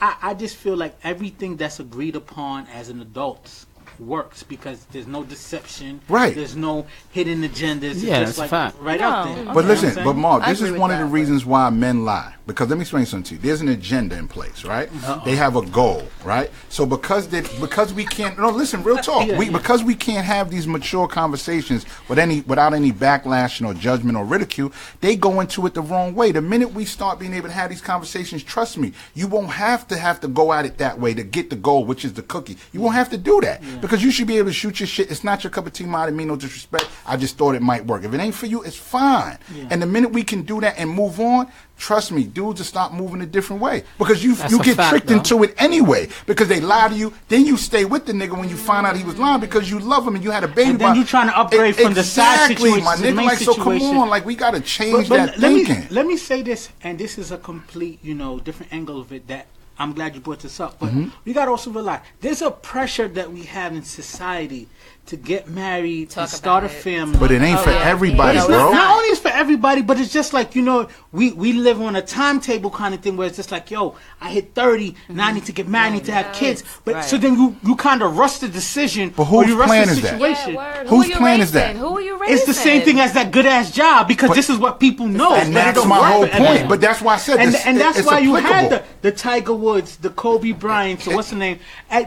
I just feel like everything that's agreed upon as an adult works because there's no deception. Right. There's no hidden agendas. It's Yeah, just that's a like fact. right No, out there. okay. But You know listen, what I'm but saying? Mark, I this is agree with one of the that, reasons why men lie. Because let me explain something to you. There's an agenda in place, right? They have a goal, right? So because we can't listen, real talk. Because we can't have these mature conversations without any backlash or judgment or ridicule, they go into it the wrong way. The minute we start being able to have these conversations, trust me, you won't have to go at it that way to get the goal, which is the cookie. You won't have to do that because you should be able to shoot your shit. It's not your cup of tea, I didn't mean no disrespect. I just thought it might work. If it ain't for you, it's fine. And the minute we can do that and move on, trust me, dudes will stop moving a different way because you That's a get fact, tricked though. into it anyway because they lie to you. Then you stay with the nigga when you find out he was lying because you love him and you had a baby. And then you trying to upgrade from the side situation my to the nigga. main Like so, come situation. on, like we gotta change But that let thinking. let me say this, and this is a complete, different angle of it that I'm glad you brought this up. But we got to also realize there's a pressure that we have in society to get married, Talk to start a about it. family. But it ain't for everybody, It's bro. not only is for everybody, but it's just like, we live on a timetable kind of thing where it's just like, yo, I hit 30, now I need to get married, I need to have kids. But Right. so then you kind of rush the decision. But or whose you rush plan the is that? situation. Yeah, word. Whose Who are you plan is raising? that? Who are you raising? It's the same thing as that good ass job because this is what people know. And but it that's don't my work whole for everyone. point. But that's why I said and, this. and that's it's why you had applicable. the Tiger Woods, the Kobe Bryant, so what's the name?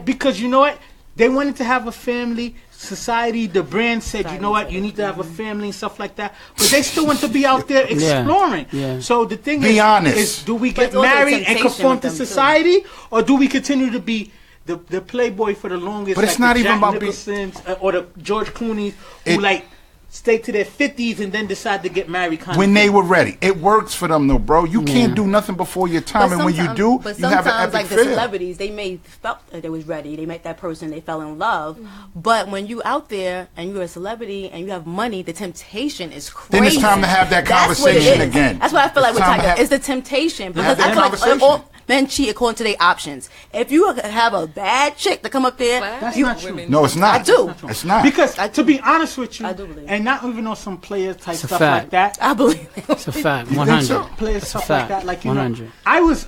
Because you know what? They wanted to have a family. Society, the brand said, you know what? You need to have a family and stuff like that. But they still want to be out there exploring. Yeah. So the thing Be honest. is, do we But get it's also a married and temptation conform with to them, too. society, or do we continue to be the playboy for the longest? But it's like not the even Jack about being- Nicholsons, or the George Clooney's, who It- like stay to their 50s and then decide to get married. When they were ready. It works for them, though, bro. You can't do nothing before your time, and when you do, you have an epic like the fail. celebrities, they may felt that they was ready. They met that person, they fell in love. But when you out there and you're a celebrity and you have money, the temptation is crazy. Then it's time to have that conversation again. That's what I feel like It's with time to Tiger. have- It's the temptation because that I feel like conversation. all men cheat according to their options. If you have a bad chick to come up there, That's you, not true. No, it's not. I do. It's not. Because to be honest with you, I do believe. and not even on some player type It's a stuff fact. like that. I believe it. It's a fact. You think 100. so? Player It's a stuff like fact. that. Like, you 100. know,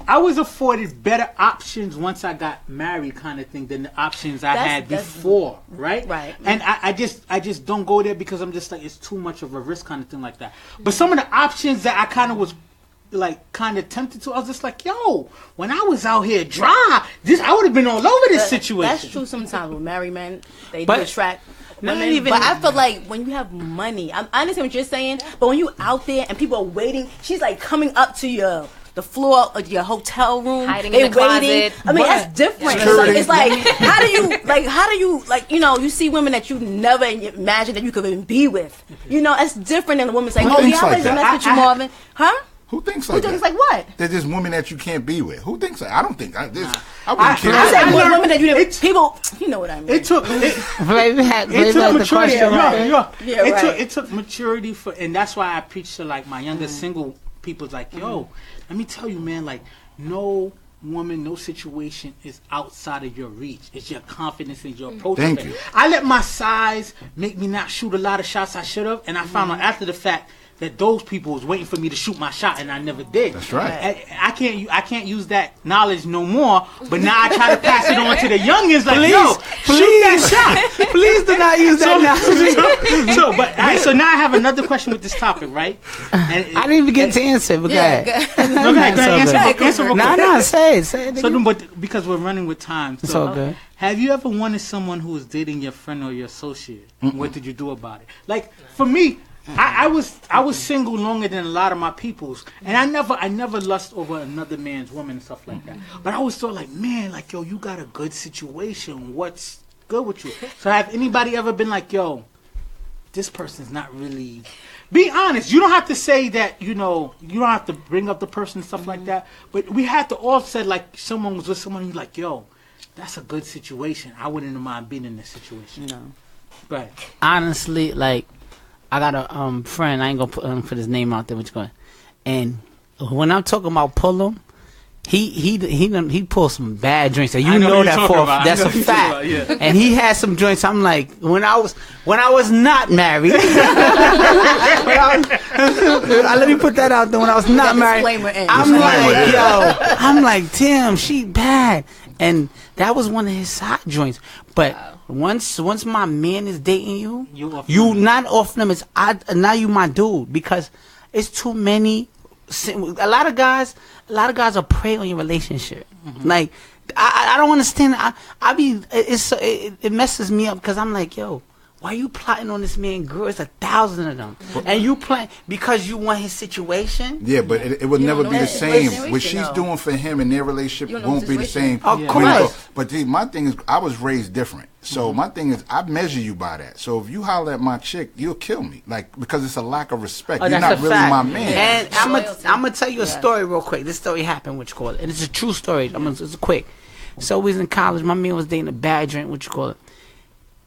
I was afforded better options once I got married, kind of thing, than the options I had before, right? Right. And I just don't go there because I'm just like, it's too much of a risk, kind of thing like that. But some of the options that I kind of was like kind of tempted to, I was just like, yo, when I was out here dry, I would have been all over this situation. That's true sometimes with married men. They But do attract not women. even- But I feel like when you have money, I understand what you're saying, but when you out there and people are waiting, she's like coming up to the floor of your hotel room, Hiding they in the waiting. closet. I mean, But- that's different. Security. It's like how do you you see women that you never imagine that you could even be with. You know, that's different than the woman saying, Who "Oh thinks yeah, I like was a that? mess with you, Marvin." Huh? Who thinks Who like thinks that? like what? There's just women that you can't be with. Who thinks like? I don't think. I wouldn't I care. I said learned- women that you didn't. it's- People, you know what I mean. it took Flavor had it took the maturity. question. right? Yeah, right. It took maturity and that's why I preach to like my younger single people. Like, yo, let me tell you, man, like no woman, no situation is outside of your reach. It's your confidence and your approach. Thank of it. you. I let my size make me not shoot a lot of shots I should have, and I found out after the fact that those people was waiting for me to shoot my shot, and I never did. That's right. I can't use that knowledge no more. But now I try to pass it on to the youngins. Like, yo, shoot that shot. Please do not use that now. So now I have another question with this topic, right? And I didn't even get to answer, but go ahead. go ahead, answer real quick. No, say it. Say it. So, nigga. but because we're running with time, It's so all good. have you ever wanted someone who was dating your friend or your associate? What did you do about it? Like for me, I was single longer than a lot of my peoples, and I never lust over another man's woman and stuff like that. But I always thought like, man, like yo, you got a good situation. What's good with you? So have anybody ever been like, yo, this person's not really. Be honest. You don't have to say that. You know, you don't have to bring up the person and stuff like that. But we had to all say like someone was with someone who's like, yo, that's a good situation. I wouldn't mind being in this situation. No. Right. Honestly, like, I got a friend. I ain't gonna put his name out there. What you going? And when I'm talking about pull him, he pulls some bad joints. And you I know know what you're that talking for about. I that's know a what you're fact. talking about, yeah. And he had some joints. I'm like, when I was not married. Let me put that out there. When I was not married, Disclaimer in. I'm like, damn, she bad. And that was one of his side joints. But once my man is dating you, you not off limits. Now you my dude because it's too many. A lot of guys are prey on your relationship. Like I don't understand. It messes me up because I'm like, yo, why are you plotting on this man, girl? It's 1,000 of them, and you plotting because you want his situation. Yeah, but it would You never don't be know the his same. situation, What she's though. doing for him in their relationship You don't know won't his be the situation. same. Of when course. you go- But see, my thing is, I was raised different. So my thing is, I measure you by that. So if you holler at my chick, you'll kill me. Like, because it's a lack of respect. Oh, You're that's not a really fact. my man. And I'm Loyalty. gonna tell you a story real quick. This story happened, what you call it, and it's a true story. It's quick. So we was in college. My man was dating a bad drink, what you call it.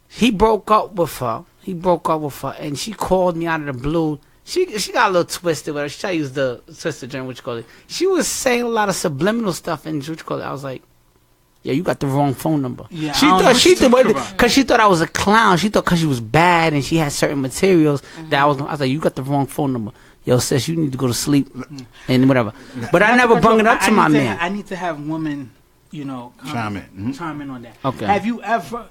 He broke up with her, and she called me out of the blue. She got a little twisted with her. She tried to use the twisted drink, what you call it. She was saying a lot of subliminal stuff, and what you call it. I was like, yeah, you got the wrong phone number. Yeah, She I don't know thought what you're talking about. because she thought I was a clown. She thought because she was bad and she had certain materials that I was like, you got the wrong phone number. Yo, sis, you need to go to sleep and whatever. But I never brung it up to my man. I need to have women, Chime in. chime in on that. Okay. Have you ever?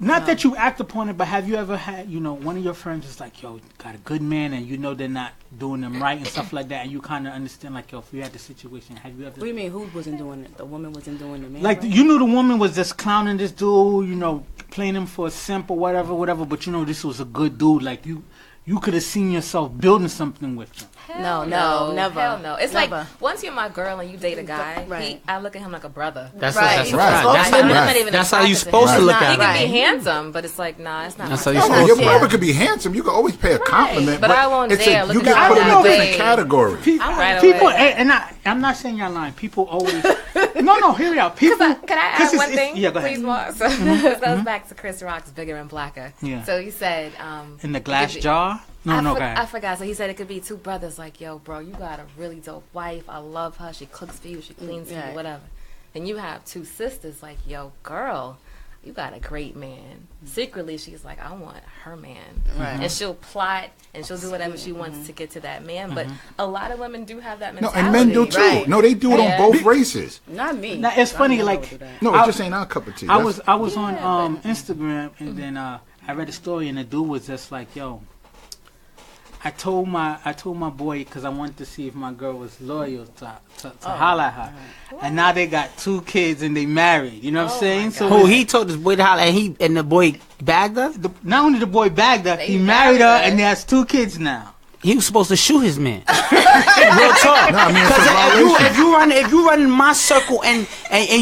Not that you act upon it, but have you ever had, one of your friends is like, yo, got a good man, and they're not doing them right and stuff like that, and you kind of understand, like, yo, if you had the situation, have you ever? What do you mean? Who wasn't doing it? The woman wasn't doing the man. Like, right? you knew the woman was just clowning this dude, playing him for a simp or whatever, but this was a good dude. Like, you could have seen yourself building something with them. No, never. Hell no. It's Never. like once you're my girl and you date a guy, Right. I look at him like a brother. That's Right. that's Right. That's, I'm how, not even that's how you attracted to supposed him. to look Right. at He it. can Right. be handsome, but it's like, nah, it's not. That's my how you type. supposed Your to. brother could be handsome. You can always pay a compliment, But I won't dare look you at get him put in that a different way. category. I'm right People, away. and I'm not saying y'all lying. People always. No, hear me out. People. Can I 'cause add one it's- thing, Yeah, go ahead. please, Mark? So that goes back to Chris Rock's Bigger and Blacker. Yeah. So you said In the glass it could be- jar. No, go I ahead. forgot. So he said it could be two brothers. Like, yo, bro, you got a really dope wife. I love her. She cooks for you. She cleans for you. Right. Whatever. And you have two sisters. Like, yo, girl, you got a great man. Secretly, she's like, I want her man. Right. And she'll plot and she'll do whatever she wants to get to that man. But a lot of women do have that No, mentality. and men do too. Right. No, they do it Yeah. on both races. Not me. Now, it's funny, I never like- would do that. No, I- it just ain't our cup of tea. I That's- was on Instagram, and then I read a story, and the dude was just like, "Yo, I told my boy because I wanted to see if my girl was loyal to holler at her, and now they got 2 kids and they married. You know what I'm saying? So Who he told this boy to holler and the boy bagged her? not only the boy bagged her, They he married her, married her. and he has 2 kids now. He was supposed to shoot his man. Real talk. No, I mean, it's a Because violation. if you run in my circle and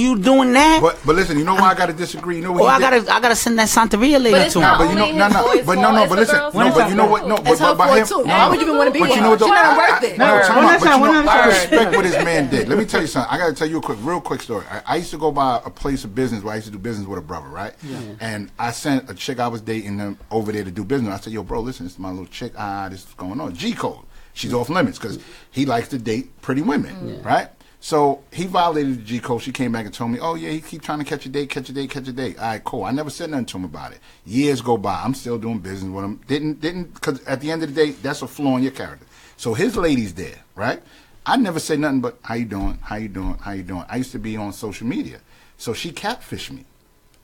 you doing that, But listen, you know why I got to disagree? You know what oh, he did? I gotta send that Santeria But later it's to not him. But you know, only no, his no, boys' but no, fault, no, it's but the listen, girls' no, but you know what, no, fault. but It's her by fault him, too. no, Why would you even want to be but here? you know what, She though, not worth it. No, Word. time One out, at a but time, you one know, at a I time. respect what his man did. Let me tell you something. I got to tell you a real quick story. I used to go by a place of business where I used to do business with a brother, right? Yeah. And I sent a chick I was dating them over there to do business. I said, yo, bro, listen, this is my little chick. This is going on. G code. She's off limits because he likes to date pretty women, right? So he violated the G code. She came back and told me, oh, yeah, he keep trying to catch a date. All right, cool. I never said nothing to him about it. Years go by. I'm still doing business with him. Didn't, because at the end of the day, that's a flaw in your character. So his lady's there, right? I never said nothing but, how you doing? I used to be on social media. So she catfished me.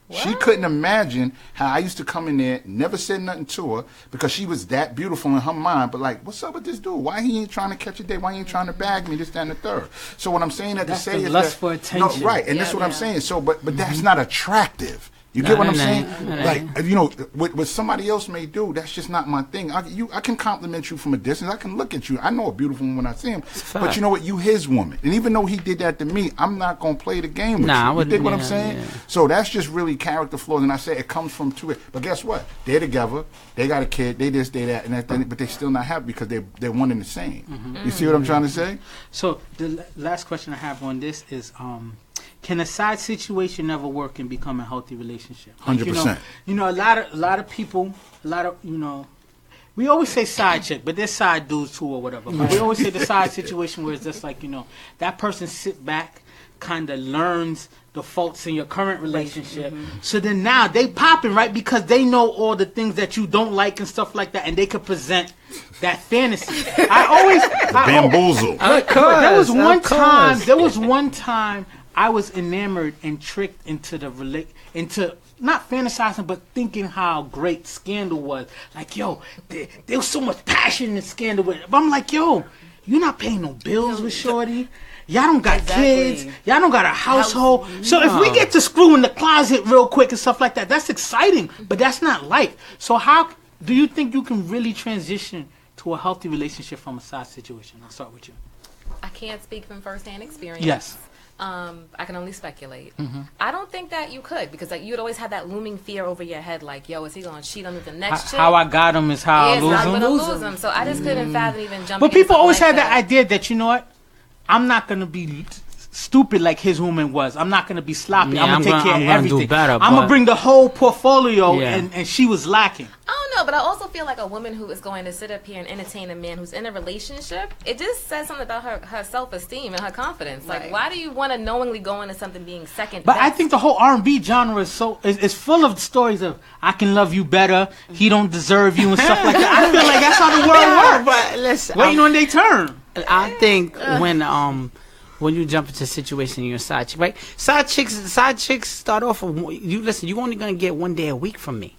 She couldn't imagine how I used to come in there, never said nothing to her because she was that beautiful in her mind. But like, what's up with this dude? Why he ain't trying to catch a date? Why he ain't trying to bag me? This, that, and the third. So what I'm saying That's to say the is lust that, for attention. No, right, and that's what I'm saying. So, but that's not attractive. You get what I'm saying? Like, you know, what somebody else may do, that's just not my thing. I can compliment you from a distance. I can look at you. I know a beautiful woman when I see him. But you know what? You his woman. And even though he did that to me, I'm not going to play the game with you. You dig what I'm saying? Yeah. So that's just really character flaws. And I say it comes from two. But guess what? They're together. They got a kid. They this, they that. But they're still not happy because they're one and the same. Mm-hmm. You see what I'm trying to say? So the last question I have on this is, can a side situation never work and become a healthy relationship? 100%. You know, a lot of people, we always say side chick, but there's side dudes too or whatever. But we always say the side situation where it's just like, you know, that person sit back, kind of learns the faults in your current relationship. Mm-hmm. So then now they popping, right? Because they know all the things that you don't like and stuff like that, and they could present that fantasy. Bamboozle. There was one time I was enamored and tricked into into not fantasizing, but thinking how great Scandal was. Like, yo, there was so much passion in Scandal. But I'm like, yo, you're not paying no bills with Shorty. Y'all don't got kids. Y'all don't got a household. So if we get to screw in the closet real quick and stuff like that, that's exciting. But that's not life. So how do you think you can really transition to a healthy relationship from a side situation? I'll start with you. I can't speak from firsthand experience. Yes. I can only speculate. Mm-hmm. I don't think that you could because like you'd always have that looming fear over your head, like, yo, is he gonna cheat on me the next chick? How I got him is how I I'm lose him. gonna lose him. So I just couldn't fathom even jumping. But people into always something had like that idea that, you know what, I'm not gonna be stupid like his woman was. I'm not gonna be sloppy. Yeah, I'm gonna take care of everything. Do better, I'm gonna bring the whole portfolio, and she was lacking. I don't know, but I also feel like a woman who is going to sit up here and entertain a man who's in a relationship, it just says something about her self-esteem and her confidence. Like, Right. why do you want to knowingly go into something being second But best? I think the whole R&B genre is full of stories of I can love you better, he don't deserve you and stuff like that. I feel like that's how the world works. But listen, Waiting on their turn. I think when you jump into a situation, you're a side chick, right? Side chicks start off with, you're only gonna get one day a week from me.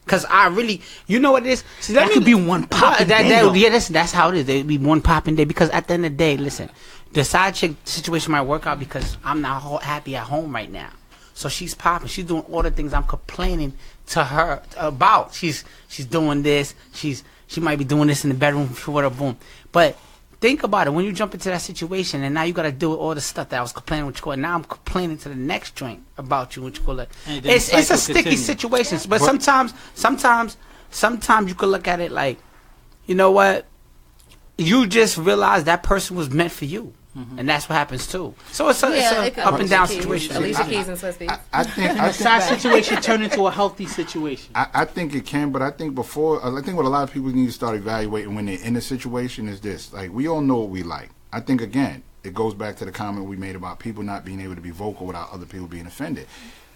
Cause I really, you know what it is? See, That could be one popping day. Yeah, that's how it is. There'd be one popping day. Because at the end of the day, listen, the side chick situation might work out because I'm not happy at home right now. So she's popping. She's doing all the things I'm complaining to her about. She's doing this. She's She might be doing this in the bedroom, whatever, boom. But think about it. When you jump into that situation, and now you got to deal with all the stuff that I was complaining, what you call it. Now I'm complaining to the next joint about you, what you call it. It's a sticky situation. But sometimes you could look at it like, you know what? You just realize that person was meant for you. And that's what happens too. So it's a up and down situation. Alicia Keys and Swizz Beatz. I think A side situation turn into a healthy situation. I think it can, but I think what a lot of people need to start evaluating when they're in a situation is this. Like, we all know what we like. I think, again, it goes back to the comment we made about people not being able to be vocal without other people being offended.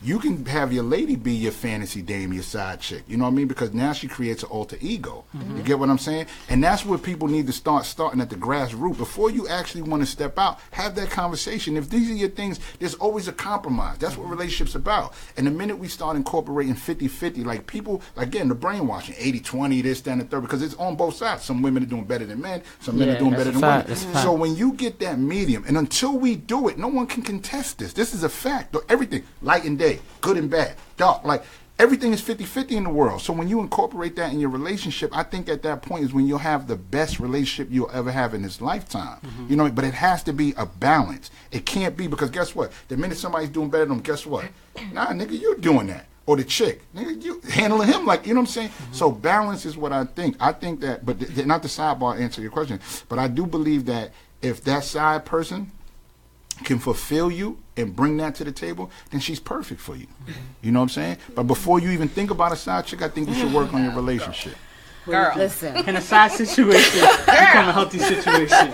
You can have your lady be your fantasy dame, your side chick. You know what I mean? Because now she creates an alter ego. You get what I'm saying? And that's where people need to starting at the grassroots. Before you actually want to step out, have that conversation. If these are your things, there's always a compromise. That's what relationships about. And the minute we start incorporating 50-50, like people, again, the brainwashing, 80-20, this, that, and the third, because it's on both sides. Some women are doing better than men. Some men are doing better than women. So when you get that medium, and until we do it, no one can contest this. This is a fact. Everything, light and day, good and bad, dark, like everything is 50-50 in the world. So when you incorporate that in your relationship, I think at that point is when you'll have the best relationship you'll ever have in this lifetime. You know, but it has to be a balance. It can't be, because guess what? The minute somebody's doing better than them, guess what? Nah, nigga, you're doing that. Or the chick, nigga, you handling him like, you know what I'm saying? So balance is what I think. I think that, but not the sidebar answer your question, but I do believe that if that side person can fulfill you and bring that to the table, then she's perfect for you. You know what I'm saying? But before you even think about a side chick, I think you should work on your relationship. Girl, listen. In a side situation, become a healthy situation.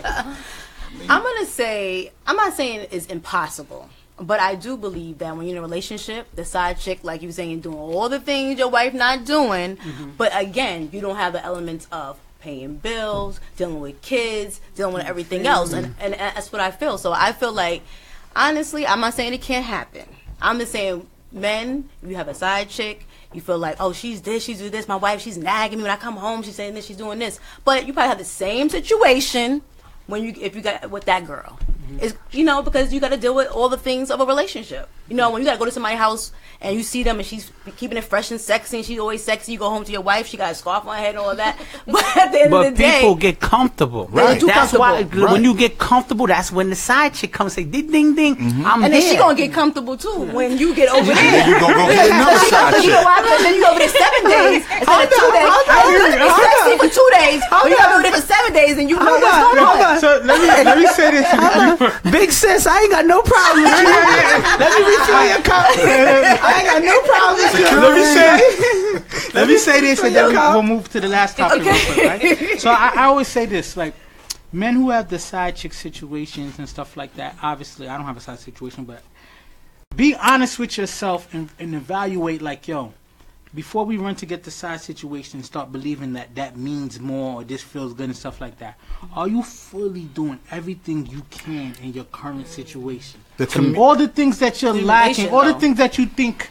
I'm gonna say, I'm not saying it's impossible, but I do believe that when you're in a relationship, the side chick, like you were saying, doing all the things your wife not doing, but again, you don't have the elements of paying bills, dealing with kids, dealing with everything else, and that's what I feel. So I feel like, honestly, I'm not saying it can't happen. I'm just saying, men, if you have a side chick, you feel like, oh, she's this, she's doing this, my wife, she's nagging me when I come home, she's saying this, she's doing this. But you probably have the same situation if you got with that girl. It's, you know, because you got to deal with all the things of a relationship. You know, when you got to go to somebody's house and you see them and she's keeping it fresh and sexy and she's always sexy, you go home to your wife, she got a scarf on her head and all that. But at the end of the day, people get comfortable. Right. That's why when you get comfortable, that's when the side chick comes and say, ding, ding, ding, I'm and here. then she going to get comfortable too when you get over there. You gonna go get another side You chick. know why? Because then you go over there 7 days instead of 2 days. It's sexy for 2 days, but you got to go there for 7 days and you know what's going on. So let me say this. Big sis, I ain't got no problem with you. Let me refill your cup. I ain't got no problem with you. Let me say this, and then we'll move to the last topic real quick, right? So I always say this, like, men who have the side chick situations and stuff like that, obviously, I don't have a side situation, but be honest with yourself and evaluate, like, yo, before we run to get the side situation and start believing that that means more or this feels good and stuff like that, are you fully doing everything you can in your current situation? All the things that you're lacking, all the things that you think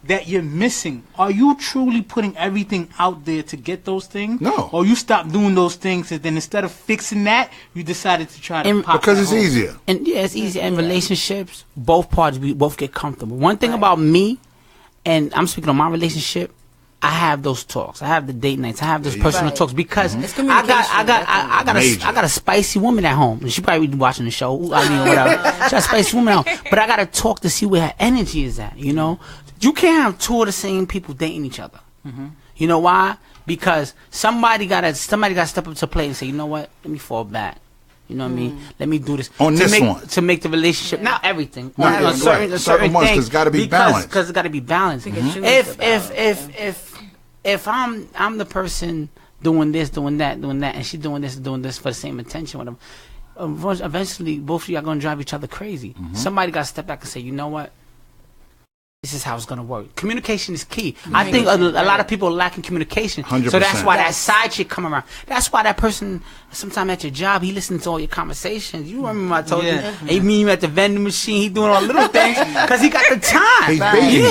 that you're missing, are you truly putting everything out there to get those things? No. Or you stop doing those things and then instead of fixing that, you decided to try to pop Because that it's hole. easier. And yeah, it's easy. In relationships, both parties, we both get comfortable. One thing about me, and I'm speaking on my relationship, I have those talks. I have the date nights. I have those personal talks because I got a spicy woman at home. And she probably be watching the show. I mean, whatever. She got a spicy woman at home. But I got to talk to see where her energy is at. You know, you can't have two of the same people dating each other. You know why? Because somebody got to step up to the plate and say, you know what? Let me fall back. You know what I mean? Let me do this On to this make, one. to make the relationship, not everything. No, on certain ones, things, it's gotta be balanced. Because it's got to be balanced. If I'm the person doing this, doing that, and she doing this for the same attention, whatever, eventually both of you are gonna drive each other crazy. Somebody got to step back and say, you know what? This is how it's going to work. Communication is key. I think a lot of people are lacking communication. 100%. So that's why that side chick come around. That's why that person, sometime at your job, he listens to all your conversations. You remember I told you? He meet you at the vending machine. He doing all the little things because he got the time. He's baiting you.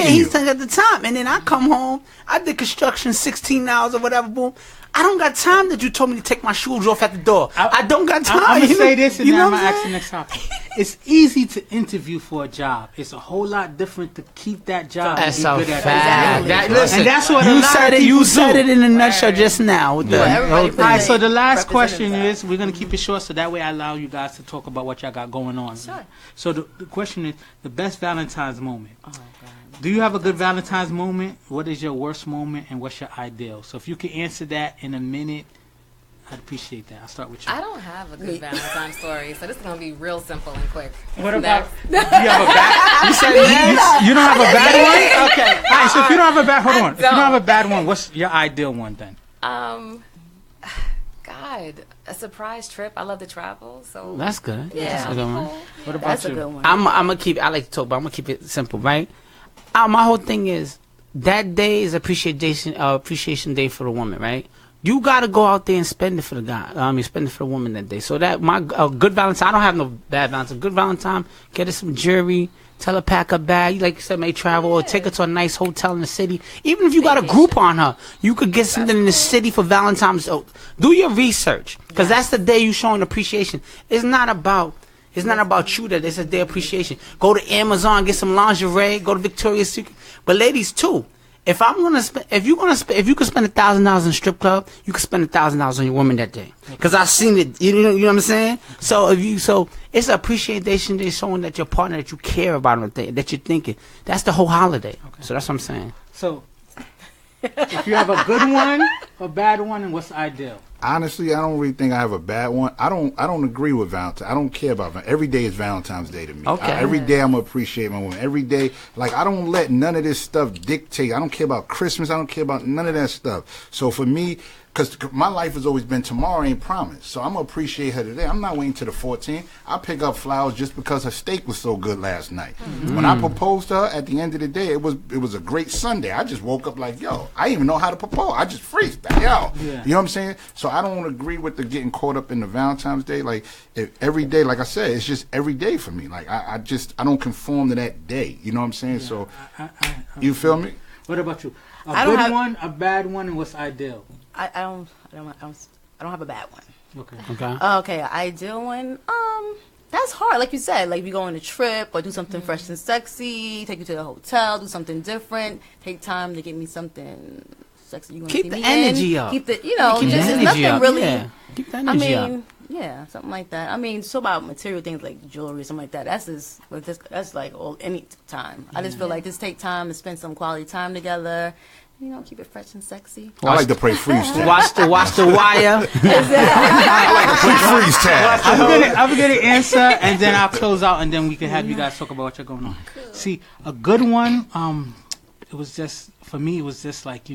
He's got the time. And then I come home. I did construction 16 hours or whatever. Boom. I don't got time that you told me to take my shoes off at the door. I don't got time. I'm going to say this and You then know I'm what going to I'm ask the next topic. It's easy to interview for a job. It's a whole lot different to keep that job. That's and a be good at fact. it. Listen, and that's what a you lot said of it. You people said do. it in a nutshell just now. With the everybody whole All right, thing. so the last Represent question themselves. is, we're going to keep it short so that way I allow you guys to talk about what y'all got going on. Sure. So the question is, the best Valentine's moment. Oh, God. Do you have a good Valentine's moment? What is your worst moment and what's your ideal? So if you can answer that in a minute, I'd appreciate that. I'll start with you. I don't have a good Valentine's story, so this is gonna be real simple and quick. What about, Next. do you have a bad, you said you don't have a bad one? Okay. All right, so if you don't have a bad, hold on. If you don't have a bad one, what's your ideal one then? God, a surprise trip. I love to travel, so That's good. yeah. That's a good one. What about That's you? a good one. I'm gonna keep. I like to talk, but I'm gonna keep it simple, right? My whole thing is that day is appreciation day for the woman, right? You gotta go out there and spend it for the guy. Spend it for the woman that day. So that my good Valentine. I don't have no bad Valentine. Good Valentine. Get her some jewelry. Tell her pack a bag. Like you said, may travel or take her to a nice hotel in the city. Even if you got a group on her, you could get something in the city for Valentine's. So do your research, because that's the day you showing appreciation. It's not about you that it's a day of appreciation. Go to Amazon, get some lingerie. Go to Victoria's Secret. But ladies too. If you could spend $1,000 in a strip club, you could spend $1,000 on your woman that day. Because I've seen it. You know what I'm saying? So it's appreciation day, showing that your partner, that you care about them, that you're thinking. That's the whole holiday. Okay. So that's what I'm saying. So if you have a good one, a bad one, and what's the ideal? Honestly, I don't really think I have a bad one. I don't agree with Valentine. I don't care about Valentine. Every day is Valentine's Day to me. Okay. Every day I'm gonna appreciate my woman. Every day, like, I don't let none of this stuff dictate. I don't care about Christmas. I don't care about none of that stuff. So for me, because my life has always been tomorrow ain't promised. So I'm going to appreciate her today. I'm not waiting till the 14th. I pick up flowers just because her steak was so good last night. Mm-hmm. When I proposed to her, at the end of the day, it was a great Sunday. I just woke up like, yo, I didn't even know how to propose. I just freestyle, yo. Yeah. You know what I'm saying? So I don't agree with the getting caught up in the Valentine's Day. Like, every day, like I said, it's just every day for me. Like, I don't conform to that day. You know what I'm saying? Yeah, so, you feel me? What about you? A good one, a bad one, and what's ideal? I don't have a bad one. Okay. Okay, ideal one. That's hard. Like you said, like if you go on a trip or do something fresh and sexy, take you to the hotel, do something different, take time to get me something sexy. You keep the energy up. Keep the, it's nothing really. Yeah. Keep the energy up. Yeah, something like that. I mean, so about material things like jewelry, something like that. That's like any time. I just feel like just take time to spend some quality time together. Keep it fresh and sexy. I like to play freeze tag. Watch the wire. I like to play freeze tag. I'm gonna answer, and then I'll close out, and then we can have you guys talk about what you're going on. Cool. See, a good one. It was just for me. It was just like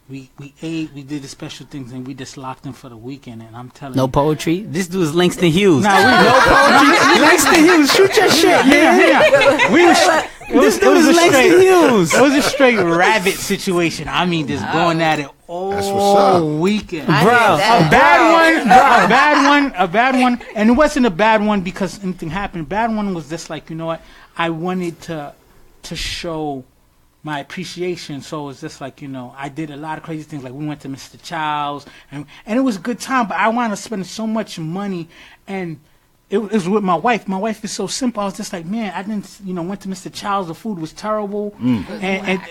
we ate, we did the special things, and we just locked in for the weekend. And I'm telling you, no poetry. This dude's Langston Hughes. No poetry. Langston Hughes, shoot your shit, man. It was Langston Hughes. It was a straight rabbit situation. I mean, just going at it all weekend. Bro, a bad one, and it wasn't a bad one because anything happened. A bad one was just like, I wanted to show my appreciation, so it's just like, I did a lot of crazy things. Like we went to Mr. Child's, and it was a good time. But I wanted to spend so much money, and it was with my wife. My wife is so simple. I was just like, man, I didn't, went to Mr. Child's. The food was terrible, and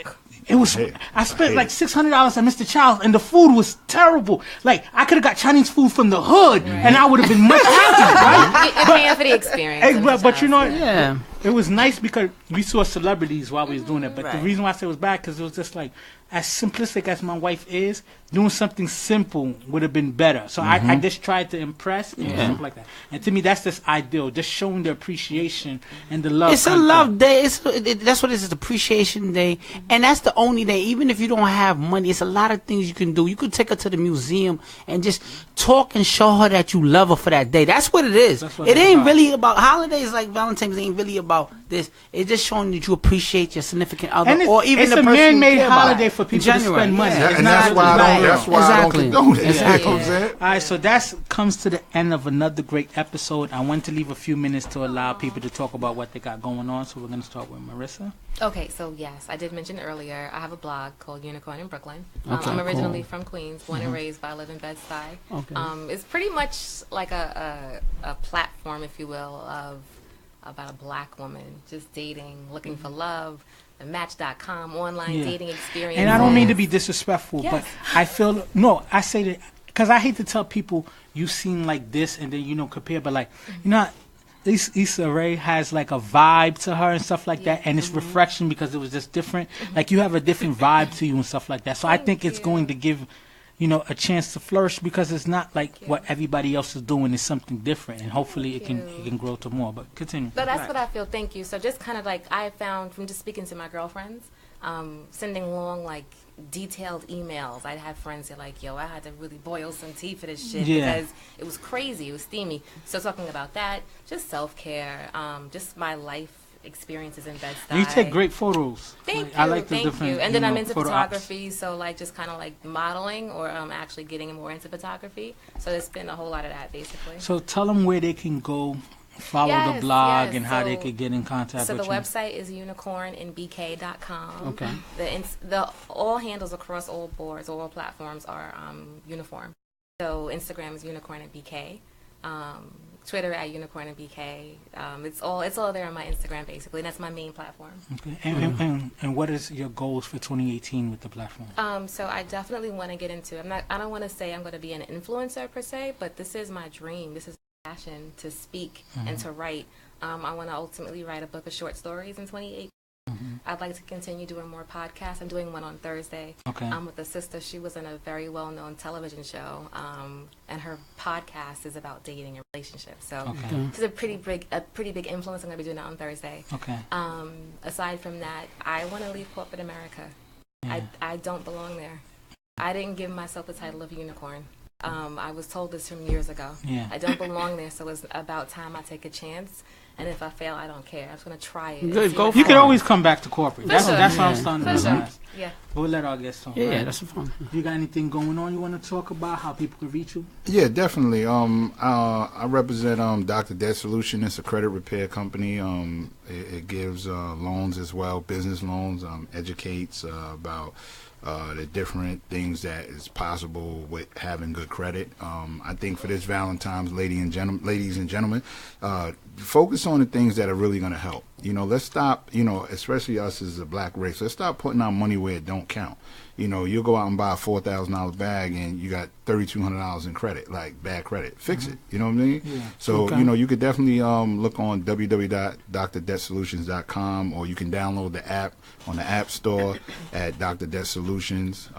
it was. I spent like $600 at Mr. Child's, and the food was terrible. Like I could have got Chinese food from the hood, and I would have been much happier. Right? You're paying for the experience. But you know what? Yeah. It was nice because we saw celebrities while we was doing it. But the reason why I said it was bad because it was just like, as simplistic as my wife is, doing something simple would have been better. So I just tried to impress and something like that. And to me, that's just ideal. Just showing the appreciation and the love. It's a love day. That's what it is. It's appreciation day. And that's the only day. Even if you don't have money, it's a lot of things you can do. You could take her to the museum and just talk and show her that you love her for that day. That's what it is. It ain't really about holidays like Valentine's. Ain't really about about this. It's just showing that you appreciate your significant other, And or even it's the a person you man-made care about. holiday for people to January, spend money. yeah. It's And not that's why I don't. That's why I don't condone it. Exactly. You know what I'm saying? All right, so that comes to the end of another great episode. I want to leave a few minutes to allow people to talk about what they got going on. So we're going to start with Marissa. Okay, so yes, I did mention earlier, I have a blog called Unicorn in Brooklyn. Okay, I'm originally cool. from Queens, born and raised, but I live in Bed-Stuy. Okay. It's pretty much like a platform, if you will, about a black woman just dating, looking for love, the Match.com online Yeah. dating experience. And I don't mean to be disrespectful, Yes. but I feel I say that because I hate to tell people you seem like this and then compare, but like Issa Rae has like a vibe to her and stuff like that, and it's refreshing because it was just different. Like you have a different vibe to you and stuff like that. So I think it's going to give a chance to flourish because it's not like what everybody else is doing. It's something different, and hopefully it can grow to more. But continue. But that's what I feel. Thank you. So just kind of like I found from just speaking to my girlfriends, sending long like detailed emails. I'd have friends that like, yo, I had to really boil some tea for this shit because it was crazy. It was steamy. So talking about that, just self-care, just my life experiences in Bed-Stuy. You take great photos. Thank you. I like the thank different. you. And then I'm into photo ops. photography, so like just kind of like modeling or actually getting more into photography. So it's been a whole lot of that basically. So tell them where they can go, follow the Yes, blog, yes. and how they So- could get in contact So with the you. website is unicorninbk.com. Okay. The all handles across all boards, all platforms are uniform. So Instagram is unicorninbk. Twitter at unicorninbk. It's all there on my Instagram basically. And that's my main platform. Okay. And what is your goals for 2018 with the platform? So I definitely want to get into. I don't want to say I'm going to be an influencer per se, but this is my dream. This is my passion to speak and to write. I want to ultimately write a book of short stories in 2018. I'd like to continue doing more podcasts. I'm doing one on Thursday. Okay. With a sister. She was in a very well-known television show, and her podcast is about dating and relationships. So Okay. she's a pretty big influence. I'm going to be doing that on Thursday. Okay. Aside from that, I want to leave corporate America. Yeah. I don't belong there. I didn't give myself the title of unicorn. I was told this from years ago. Yeah. I don't belong there, so it's about time I take a chance. And if I fail, I don't care. I'm just going to try it. Good, See go what for You it. can happens. always come back to corporate. That's sure. what I'm Yeah. starting to For sure. realize. Yeah. We'll let our guests talk. Yeah, right? that's fun. You got anything going on you want to talk about? How people can reach you? Yeah, definitely. I represent Dr. Debt Solution. It's a credit repair company. It gives loans as well, business loans. Educates about the different things that is possible with having good credit. I think for this Valentine's, ladies and gentlemen, focus on the things that are really going to help. Let's stop, especially us as a black race, let's stop putting our money where it don't count. You'll go out and buy a $4,000 bag and you got $3,200 in credit, like bad credit. Fix it. You know what I mean? Yeah. So, Okay. you could definitely look on www.drdebtsolutions.com, or you can download the app on the App Store at Dr. Debt Solutions.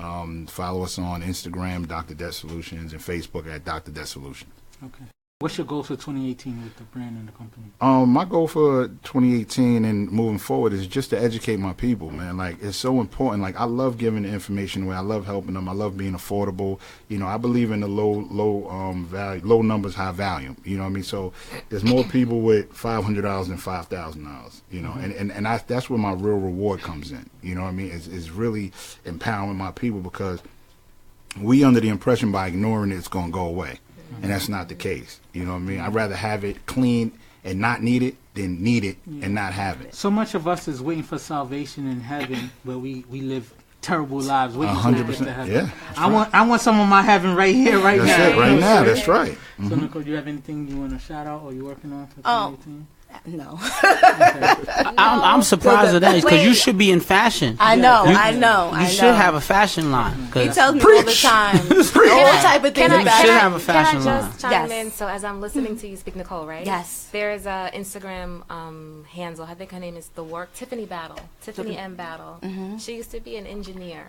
Follow us on Instagram, Dr. Debt Solutions, and Facebook at Dr. Debt Solutions. Okay. What's your goals for 2018 with the brand and the company? My goal for 2018 and moving forward is just to educate my people, man. Like, it's so important. Like, I love giving the information away. I love helping them. I love being affordable. I believe in the low numbers, high value. You know what I mean? So there's more people with $500 than $5,000. And that's where my real reward comes in. You know what I mean? It's really empowering my people, because we under the impression by ignoring it's going to go away. And that's not the case. You know what I mean? I'd rather have it clean and not need it than need it and not have it. So much of us is waiting for salvation in heaven, where we live terrible lives waiting to get to 100%. heaven. Yeah. I want some of my heaven right here, right That's now. it, right now. That's right. So, Nicole, do you have anything you want to shout out or you working on for 2018? No. I'm surprised at that because you should be in fashion. I know. You- I know. You should have a fashion line. 'cause- He tells me all the time. All type of things. You about should it. have a fashion Can I line. just chime Yes. in? So as I'm listening to you speak, Nicole, right? Yes. There's a Instagram handle. I think her name is Tiffany Battle. Tiffany M Battle. She used to be an engineer,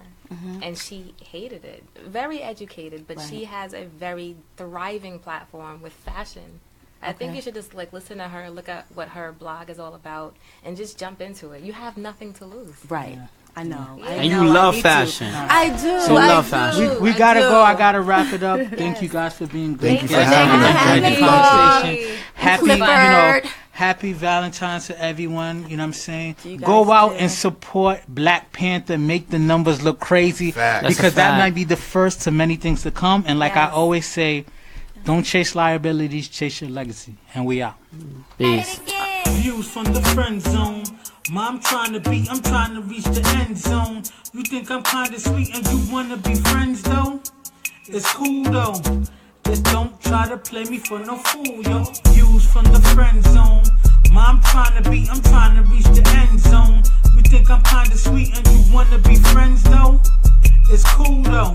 and she hated it. Very educated, but she has a very thriving platform with fashion. I think you should just listen to her, look at what her blog is all about, and just jump into it. You have nothing to lose. Right. I know. Yeah. I And know. you I love need to. fashion. I do. So I love do. fashion. We I gotta do. go. I gotta wrap it up. Thank you guys for being great. Thank you for guests. having us. Great Thank you. conversation. Happy, Clifford. Happy Valentine's to everyone. You know what I'm saying? You guys Go out too. and support Black Panther. Make the numbers look crazy. Fact. That's a Because that fact. might be the first to many things to come. And like I Yes. always say, don't chase liabilities, chase your legacy. And we out. Peace. Views from the friend zone. I'm trying to reach the end zone. You think I'm kinda sweet and you wanna be friends though? It's cool though. Just don't try to play me for no fool, yo. Views from the friend zone. I'm trying to reach the end zone. You think I'm kinda sweet and you wanna be friends though? It's cool though.